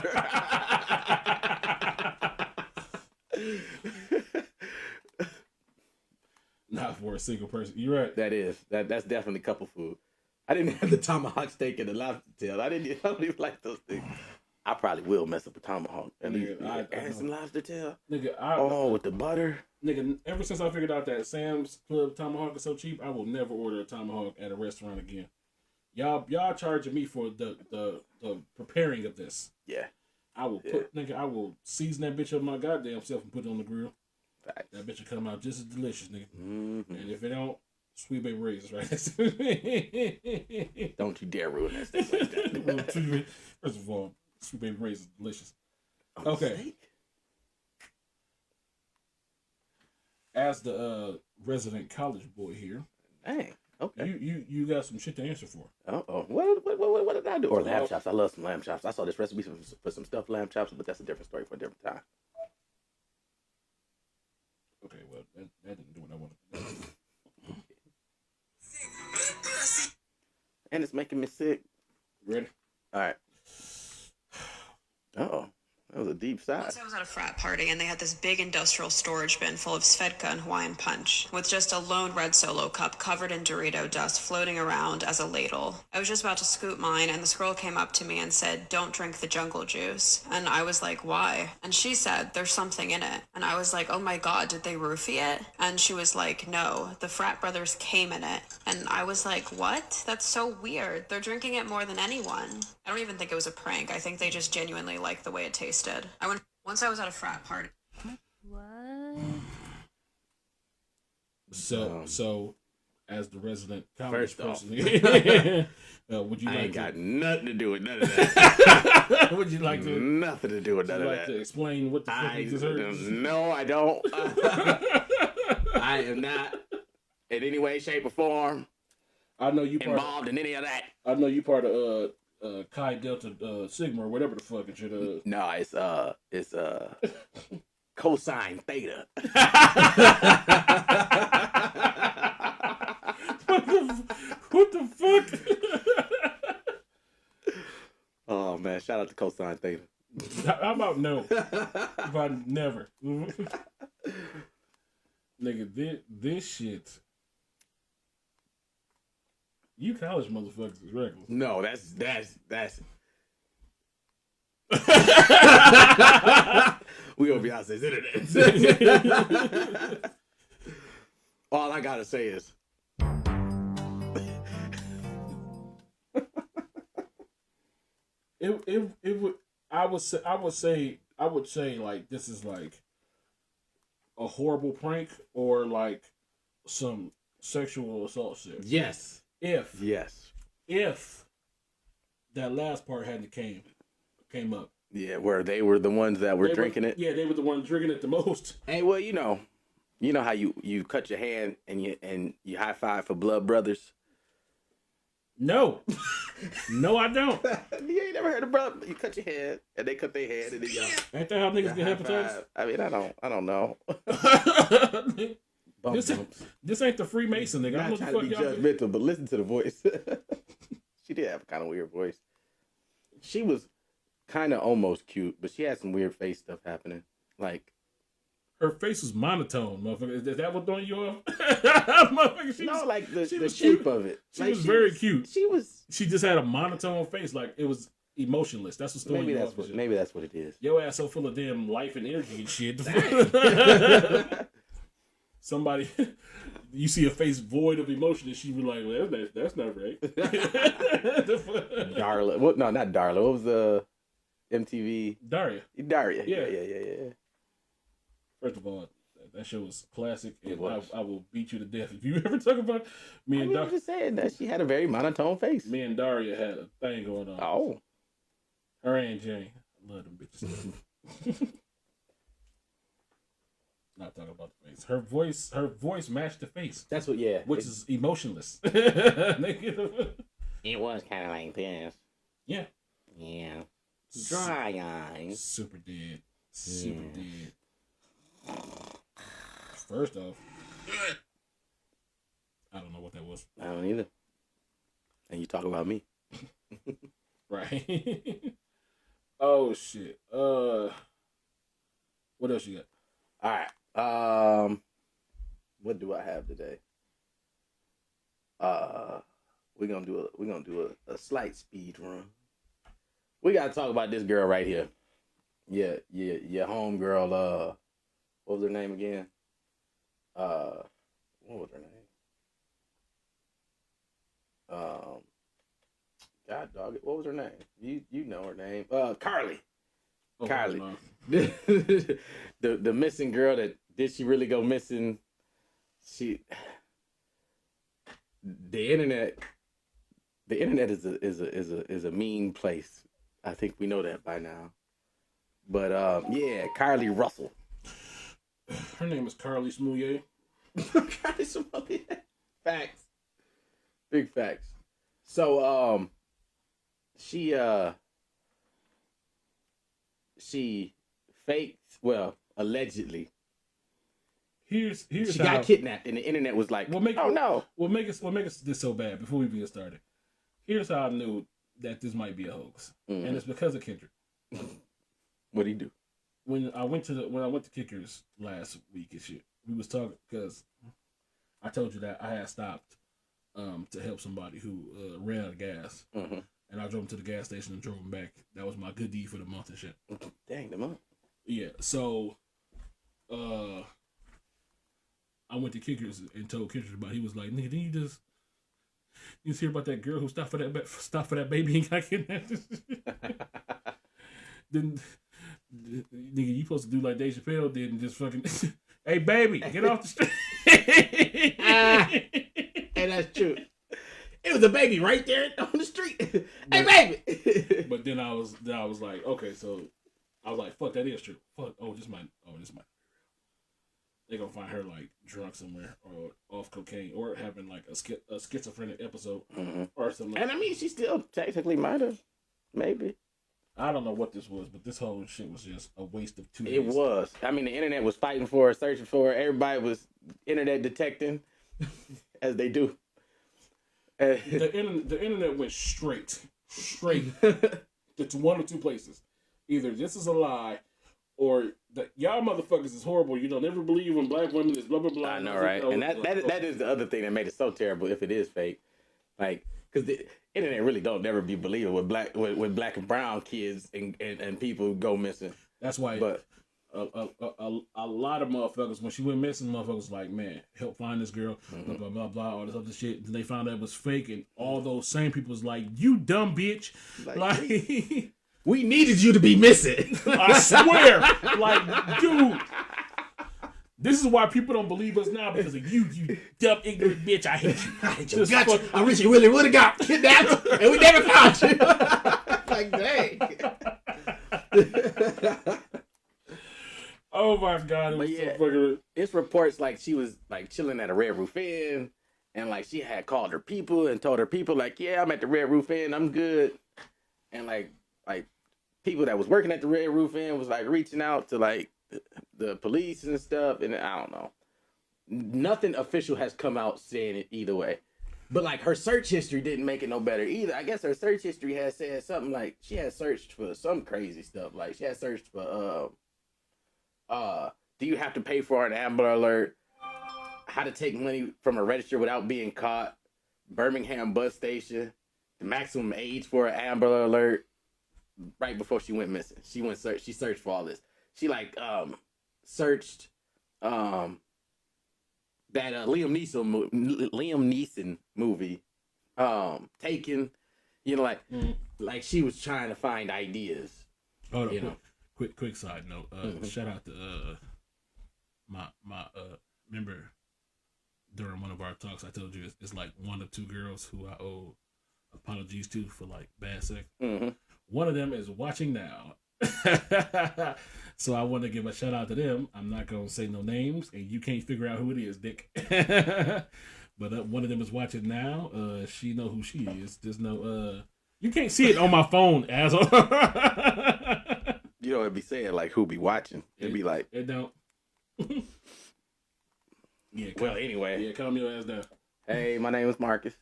Not for a single person. You're right. That's definitely couple food. I didn't have the tomahawk steak and the lobster tail. I don't even like those things. I probably will mess up a tomahawk and some lobster tail. Nigga, with the butter. Nigga, ever since I figured out that Sam's Club tomahawk is so cheap, I will never order a tomahawk at a restaurant again. Y'all charging me for the preparing of this. Yeah. I will season that bitch up my goddamn self and put it on the grill. Right. That bitch will come out just as delicious, nigga. Mm-hmm. And if it don't, sweet baby raisins, right? Don't you dare ruin that steak like that. First of all, sweet baby raisins delicious. Okay. Steak? As the resident college boy here, dang. Okay. You got some shit to answer for. Uh-oh. What did I do? Or lamb chops. I love some lamb chops. I saw this recipe for some stuffed lamb chops, but that's a different story for a different time. Okay, well, that didn't do what I wanted. And it's making me sick. Ready? All right. Uh-oh. That was a deep sigh. Once I was at a frat party and they had this big industrial storage bin full of Svedka and Hawaiian Punch with just a lone red Solo cup covered in Dorito dust floating around as a ladle. I was just about to scoop mine and this girl came up to me and said, "Don't drink the jungle juice." And I was like, "Why?" And she said, "There's something in it." And I was like, "Oh my God, did they roofie it?" And she was like, "No, the frat brothers came in it." And I was like, "What? That's so weird. They're drinking it more than anyone." I don't even think it was a prank. I think they just genuinely liked the way it tasted. Once I was at a frat party. What? So, as the resident college first off, would you I like ain't to, got nothing to do with none of that. would you like to nothing to do with none of like that? to explain what the fuck you just heard? No, I don't. I am not in any way, shape, or form. I know you involved in any of that. I know you part of Chi Delta Sigma or whatever the fuck it should. No, it's cosine theta. What the fuck? Oh man, shout out to cosine theta. How about no? If I never, nigga, this shit. You college motherfuckers is reckless. No, that's. We on Beyonce's internet. All I gotta say is, it would. I would say like this is like a horrible prank or like some sexual assault shit. yes. If that last part hadn't came up. Yeah, where they were the ones that were drinking it. Yeah, they were the ones drinking it the most. Hey, well, you know how you cut your hand and you high five for blood brothers. No, no, I don't. You ain't never heard of brother? You cut your hand and they cut their hand and then y'all. Ain't that how niggas get hepatitis? I mean, I don't know. This ain't the Freemason, nigga. I'm not trying to be judgmental, but listen to the voice. She did have a kind of weird voice. She was kind of almost cute, but she had some weird face stuff happening. Like her face was monotone, motherfucker. Is that what throwing you off? Motherfucker, like the shape of it. She was very cute. She just had a monotone face, like it was emotionless. That's what's throwing you off. Maybe that's what it is. Your ass so full of damn life and energy and shit. Somebody, you see a face void of emotion, and she be like, "Well, that's not right." Darla, what? No, not Darla. What was the MTV? Daria. Yeah. First of all, That show was classic. It And was. I will beat you to death if you ever talk about me and I'm just saying that she had a very monotone face. Me and Daria had a thing going on. Oh. Her and Jane. I love them bitches. Not talking about the face. Her voice matched the face. That's what, yeah. Which is emotionless. It was kind of like this. Yeah. Yeah. Dry eyes. Super dead. Super dead. First off, I don't know what that was. I don't either. And you talk about me. Right. Oh shit. What else you got? All right. What do I have today? We're gonna do a slight speed run. We gotta talk about this girl right here. Yeah, your home girl. What was her name again? What was her name? God dog it. What was her name? You know her name. Carly. Oh, Carly. no. the missing girl that did she really go missing? The internet is a mean place. I think we know that by now. But yeah, Carly Russell. Her name is Carly Smouye. Carly Smouye. Facts. Big facts. So she faked, well, allegedly. Here's she how, got kidnapped, and the internet was like, "Oh no!" What make us this so bad? Before we get started, here's how I knew that this might be a hoax, and it's because of Kendrick. What'd he do? When I went to Kickers last week and shit, we was talking because I told you that I had stopped to help somebody who ran out of gas, and I drove him to the gas station and drove him back. That was my good deed for the month and shit. Dang, the month. Yeah, so I went to Kickers and told Kickers about it. He was like, "Nigga, didn't you hear about that girl who stopped for that baby and got kidnapped?" Then, nigga, you supposed to do like Dave Chappelle did and just fucking, "Hey baby, get off the street." And that's true. It was a baby right there on the street. Hey baby. But then I was like, okay, so I was like, fuck, that is true. Fuck, this might. They gonna find her like drunk somewhere or off cocaine or having like a schizophrenic episode or something. And I mean, she still technically might have, maybe. I don't know what this was, but this whole shit was just a waste of 2 days. It was. I mean, the internet was fighting for her, searching for her. Everybody was internet detecting, as they do. The internet went straight to one of two places. Either this is a lie, or y'all motherfuckers is horrible. You don't ever believe in black women. Is blah blah blah. I know, right? And that is the other thing that made it so terrible. If it is fake, like, because the internet really don't never be believable with black and brown kids and people who go missing. That's why. But a lot of motherfuckers, when she went missing, motherfuckers like, man, help find this girl, blah blah blah blah, all this other shit. And they found out it was fake, and all those same people was like, you dumb bitch, like we needed you to be missing. I swear, like, dude. This is why people don't believe us now, because of you dumb, ignorant bitch. I hate you. I hate your guts. I wish you really would have got kidnapped, and we never found you. Like, dang. Oh my god! But yeah, so it's reports like she was like chilling at a Red Roof Inn, and like she had called her people and told her people like, yeah, I'm at the Red Roof Inn, I'm good, and like people that was working at the Red Roof Inn was like reaching out to like the police and stuff, and I don't know, nothing official has come out saying it either way, but like her search history didn't make it no better either. I guess her search history has said something like she had searched for some crazy stuff, like she had searched for do you have to pay for an Amber Alert? How to take money from a register without being caught? Birmingham bus station. The maximum age for an Amber Alert. Right before she went missing, she searched for all this. She like searched that Liam Neeson movie, Taken. You know, like she was trying to find ideas. Hold on, quick side note. Shout out to remember during one of our talks I told you it's like one or two girls who I owe apologies to for like bad sex. Mm-hmm. One of them is watching now. So I want to give a shout out to them. I'm not gonna say no names, and you can't figure out who it is, Dick. But one of them is watching now. She know who she is. There's no you can't see it on my phone, asshole. You know, it'd be saying like who be watching. It'd be like it don't. Yeah. Well, anyway. Yeah, calm your ass down. Hey, my name is Marcus.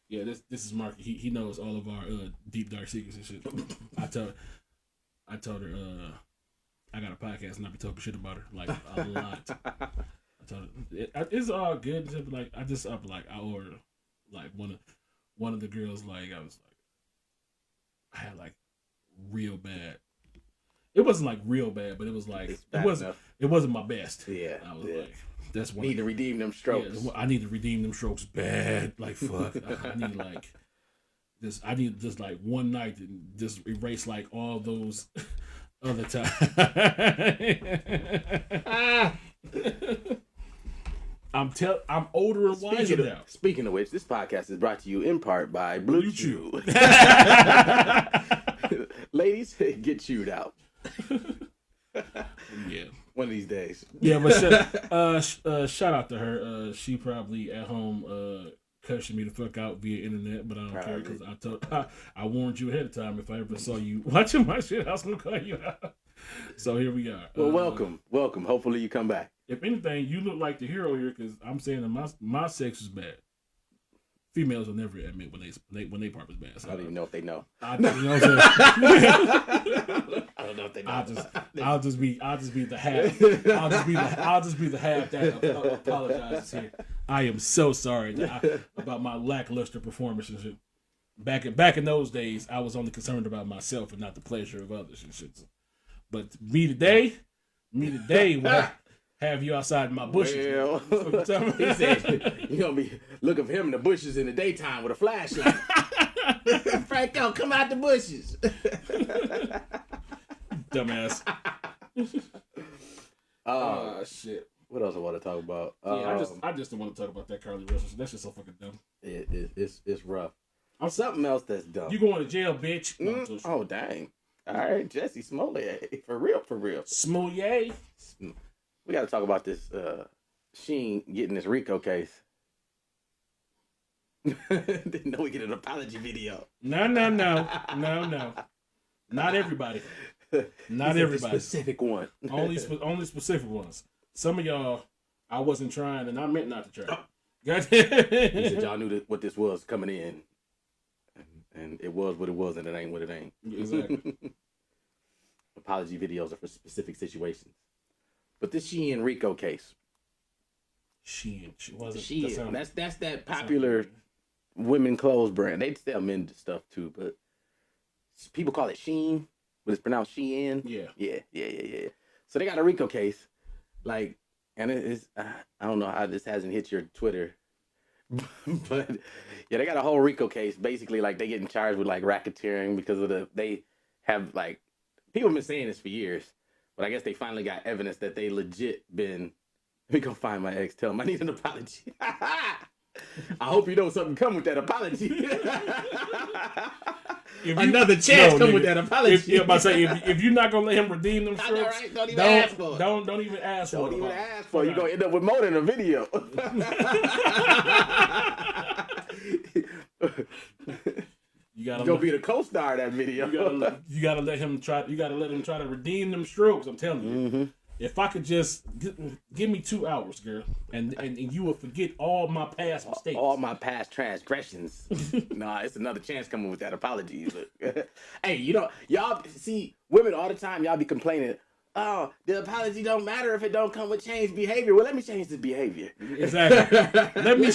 Yeah, this is Mark. He knows all of our deep dark secrets and shit. I told her I got a podcast and I be talking shit about her like a lot. I told her it's all good. Just like I ordered like one of the girls like I had like real bad. It wasn't like real bad, but it was like it wasn't my best. Yeah, I was like. That's what need to redeem them strokes. Yeah, I need to redeem them strokes bad. Like fuck. I need like this. I need just like one night to just erase like all those other times. I'm older and wiser now. Speaking of which, this podcast is brought to you in part by Blue Chew. Ladies, get chewed out. Yeah. One of these days. Yeah, but shout out to her. She probably at home cursing me the fuck out via internet, but I don't care because I warned you ahead of time. If I ever saw you watching my shit, I was gonna call you out. So here we are. Well, welcome. Hopefully you come back. If anything, you look like the hero here because I'm saying that my sex is bad. Females will never admit when they part is bad. So I don't even know if they know. I don't know what I'm saying. I don't know if they know. I'll just be the half. I'll just be the half that apologizes here. I am so sorry about my lackluster performance and shit. Back in those days, I was only concerned about myself and not the pleasure of others and shit. But me today will have you outside in my bushes. Well, he said you're gonna be looking for him in the bushes in the daytime with a flashlight. Franco, come out the bushes. Dumbass. Shit. What else I want to talk about? I just don't want to talk about that Carly Russell. That's just so fucking dumb. It's rough. Something else that's dumb. You going to jail, bitch? Oh dang! All right, Jesse Smollett, for real. Smollett. We got to talk about this Sheen getting this RICO case. Didn't know we get an apology video. No. Not everybody. Not everybody. Specific one. Only specific ones. Some of y'all, I wasn't trying, and I meant not to try. He said y'all knew what this was coming in, and it was what it was, and it ain't what it ain't. Exactly. Apology videos are for specific situations. But this Shein RICO case. Shein. That's that popular women clothes brand. They sell men's stuff too, but people call it Shein, but it's pronounced Shein. Yeah. So they got a RICO case, like, and it is I don't know how this hasn't hit your Twitter, but yeah, they got a whole RICO case. Basically, like they getting charged with like racketeering because of they have like people have been saying this for years. But I guess they finally got evidence that they legit been. Let me go find my ex. Tell him I need an apology. I hope you know something come with that apology. Another chance come with that apology. If you're not gonna let him redeem them strokes, right? Don't even ask for it. Don't even ask for it. Don't even ask for it. You're gonna end up with more than a video. You're gonna be the co-star of that video. You gotta let him try. You gotta let him try to redeem them strokes. I'm telling you. Mm-hmm. If I could just give me 2 hours, girl, and you will forget all my past mistakes, all my past transgressions. Nah, it's another chance coming with that apology. Hey, y'all see women all the time. Y'all be complaining. Oh, the apology don't matter if it don't come with changed behavior. Well, let me change the behavior. Exactly. let me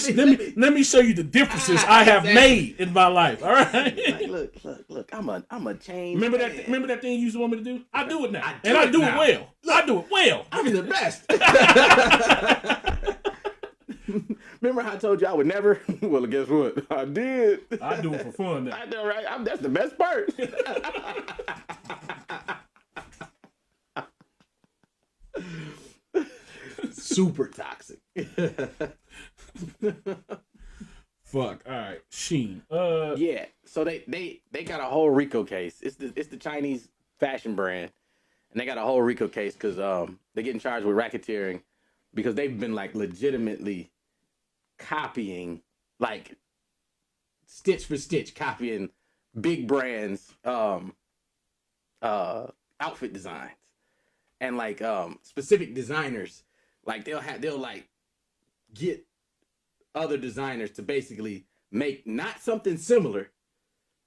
show you the differences I have made in my life. All right. Like, look. I'm a change. Remember that thing you used to want me to do? I do it now, I do it well. Look, I do it well. I'm the best. Remember how I told you I would never? Well, guess what? I did. I do it for fun now. I know, right? That's the best part. super toxic. Fuck. All right, Sheen. Yeah. So they got a whole RICO case. It's the Chinese fashion brand, and they got a whole RICO case because they're getting charged with racketeering because they've been like legitimately copying, like stitch for stitch, copying big brands outfit designs and like specific designers. Like they'll like get other designers to basically make not something similar,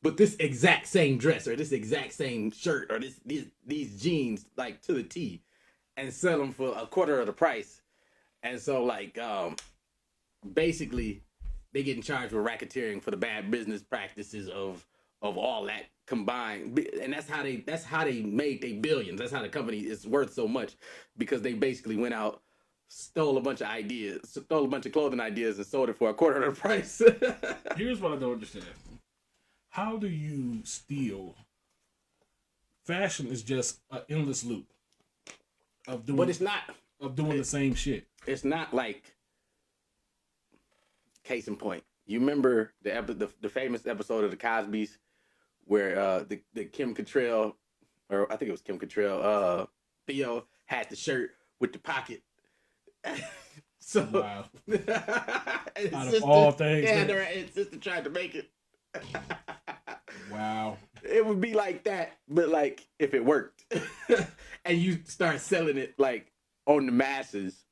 but this exact same dress or this exact same shirt or these jeans like to the T, and sell them for a quarter of the price. And so like basically they getting charged with racketeering for the bad business practices of all that combined, and that's how they made their billions. That's how the company is worth so much, because they basically went out, stole a bunch of clothing ideas and sold it for a quarter of the price. Here's what I don't understand. How do you steal? Fashion is just an endless loop of doing, But it's not the same shit. It's not like, case in point, you remember the famous episode of the Cosbys where the Kim Cattrall, or I think it was Kim Cattrall, Theo had the shirt with the pocket. So Wow. Out of sister, all things, yeah, his sister tried to make it. Wow. It would be like that, but like if it worked, and you start selling it like on the masses,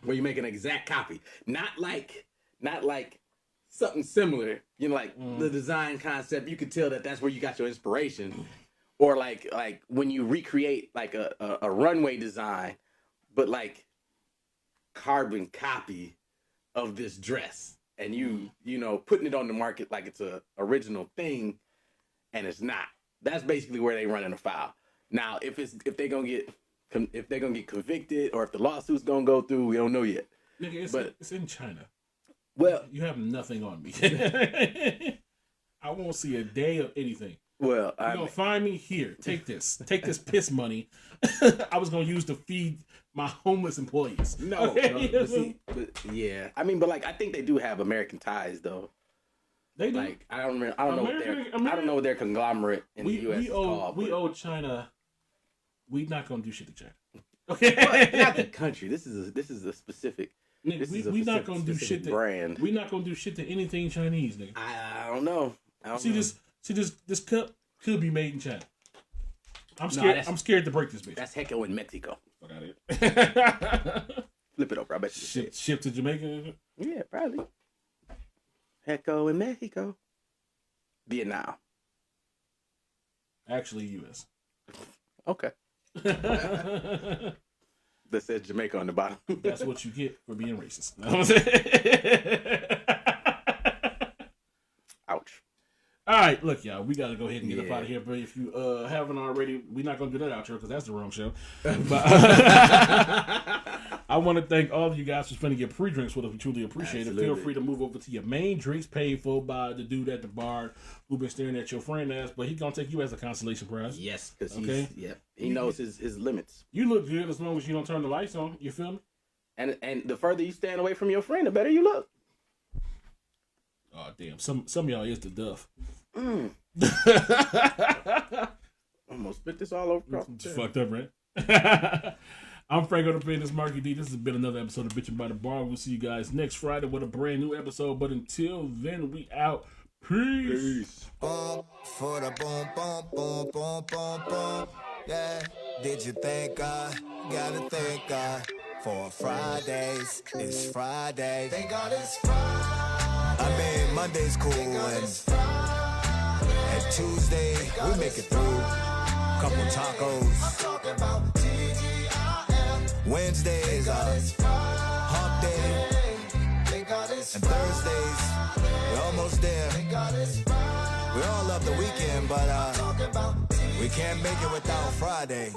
where you make an exact copy, not like something similar. You know, like the design concept. You could tell that that's where you got your inspiration, or like when you recreate like a runway design, but like carbon copy of this dress, and you know putting it on the market like it's a original thing, and it's not. That's basically where they running afoul. Now, if they're gonna get convicted, or if the lawsuit's gonna go through, we don't know yet. Nigga, it's in China. Well, You have nothing on me. I won't see a day of anything. well, You're gonna find me here. Take this piss money. I was gonna use to feed my homeless employees. no, but yeah. I mean, but like I think they do have American ties though. They do. Like I don't know what their conglomerate in the U.S. is called. We owe China. We not gonna do shit to China. Okay, not the country. This is a specific. Nigga, we not gonna do shit to brand. We not gonna do shit to anything Chinese, nigga. I don't know. This cup could be made in China. I'm scared. I'm scared to break this bitch. That's Hecko in Mexico. Fuck out of here. Flip it over. I bet you. Ship to Jamaica. Yeah, probably. Hecko in Mexico. Vietnam. Actually, U.S. Okay. That says Jamaica on the bottom. That's what you get for being racist. You know what I'm saying? Ouch. All right, look, y'all, we got to go ahead and get up out of here. But if you haven't already, we're not going to do that outro because that's the wrong show. But I want to thank all of you guys for spending your pre-drinks with us. We truly appreciate it. Feel free to move over to your main drinks paid for by the dude at the bar who been staring at your friend ass, but he's going to take you as a consolation prize. Yes, because he knows his limits. You look good as long as you don't turn the lights on. You feel me? And the further you stand away from your friend, the better you look. Oh, damn. Some of y'all is the duff. Almost spit this all over. It's fucked up, right? I'm Franco the Fitness Marky D. This has been another episode of Bitchin' by the Bar. We'll see you guys next Friday with a brand new episode. But until then, we out. Peace. Boom for the boom, boom, boom, boom, boom, boom. Yeah, did you think I gotta thank God for Fridays? It's Friday. Thank God it's Friday. I mean, Monday's cool and Tuesday we make it through. Couple tacos. Wednesday is hump day. And Thursdays, we're almost there. We all love the weekend, but we can't make it without Friday.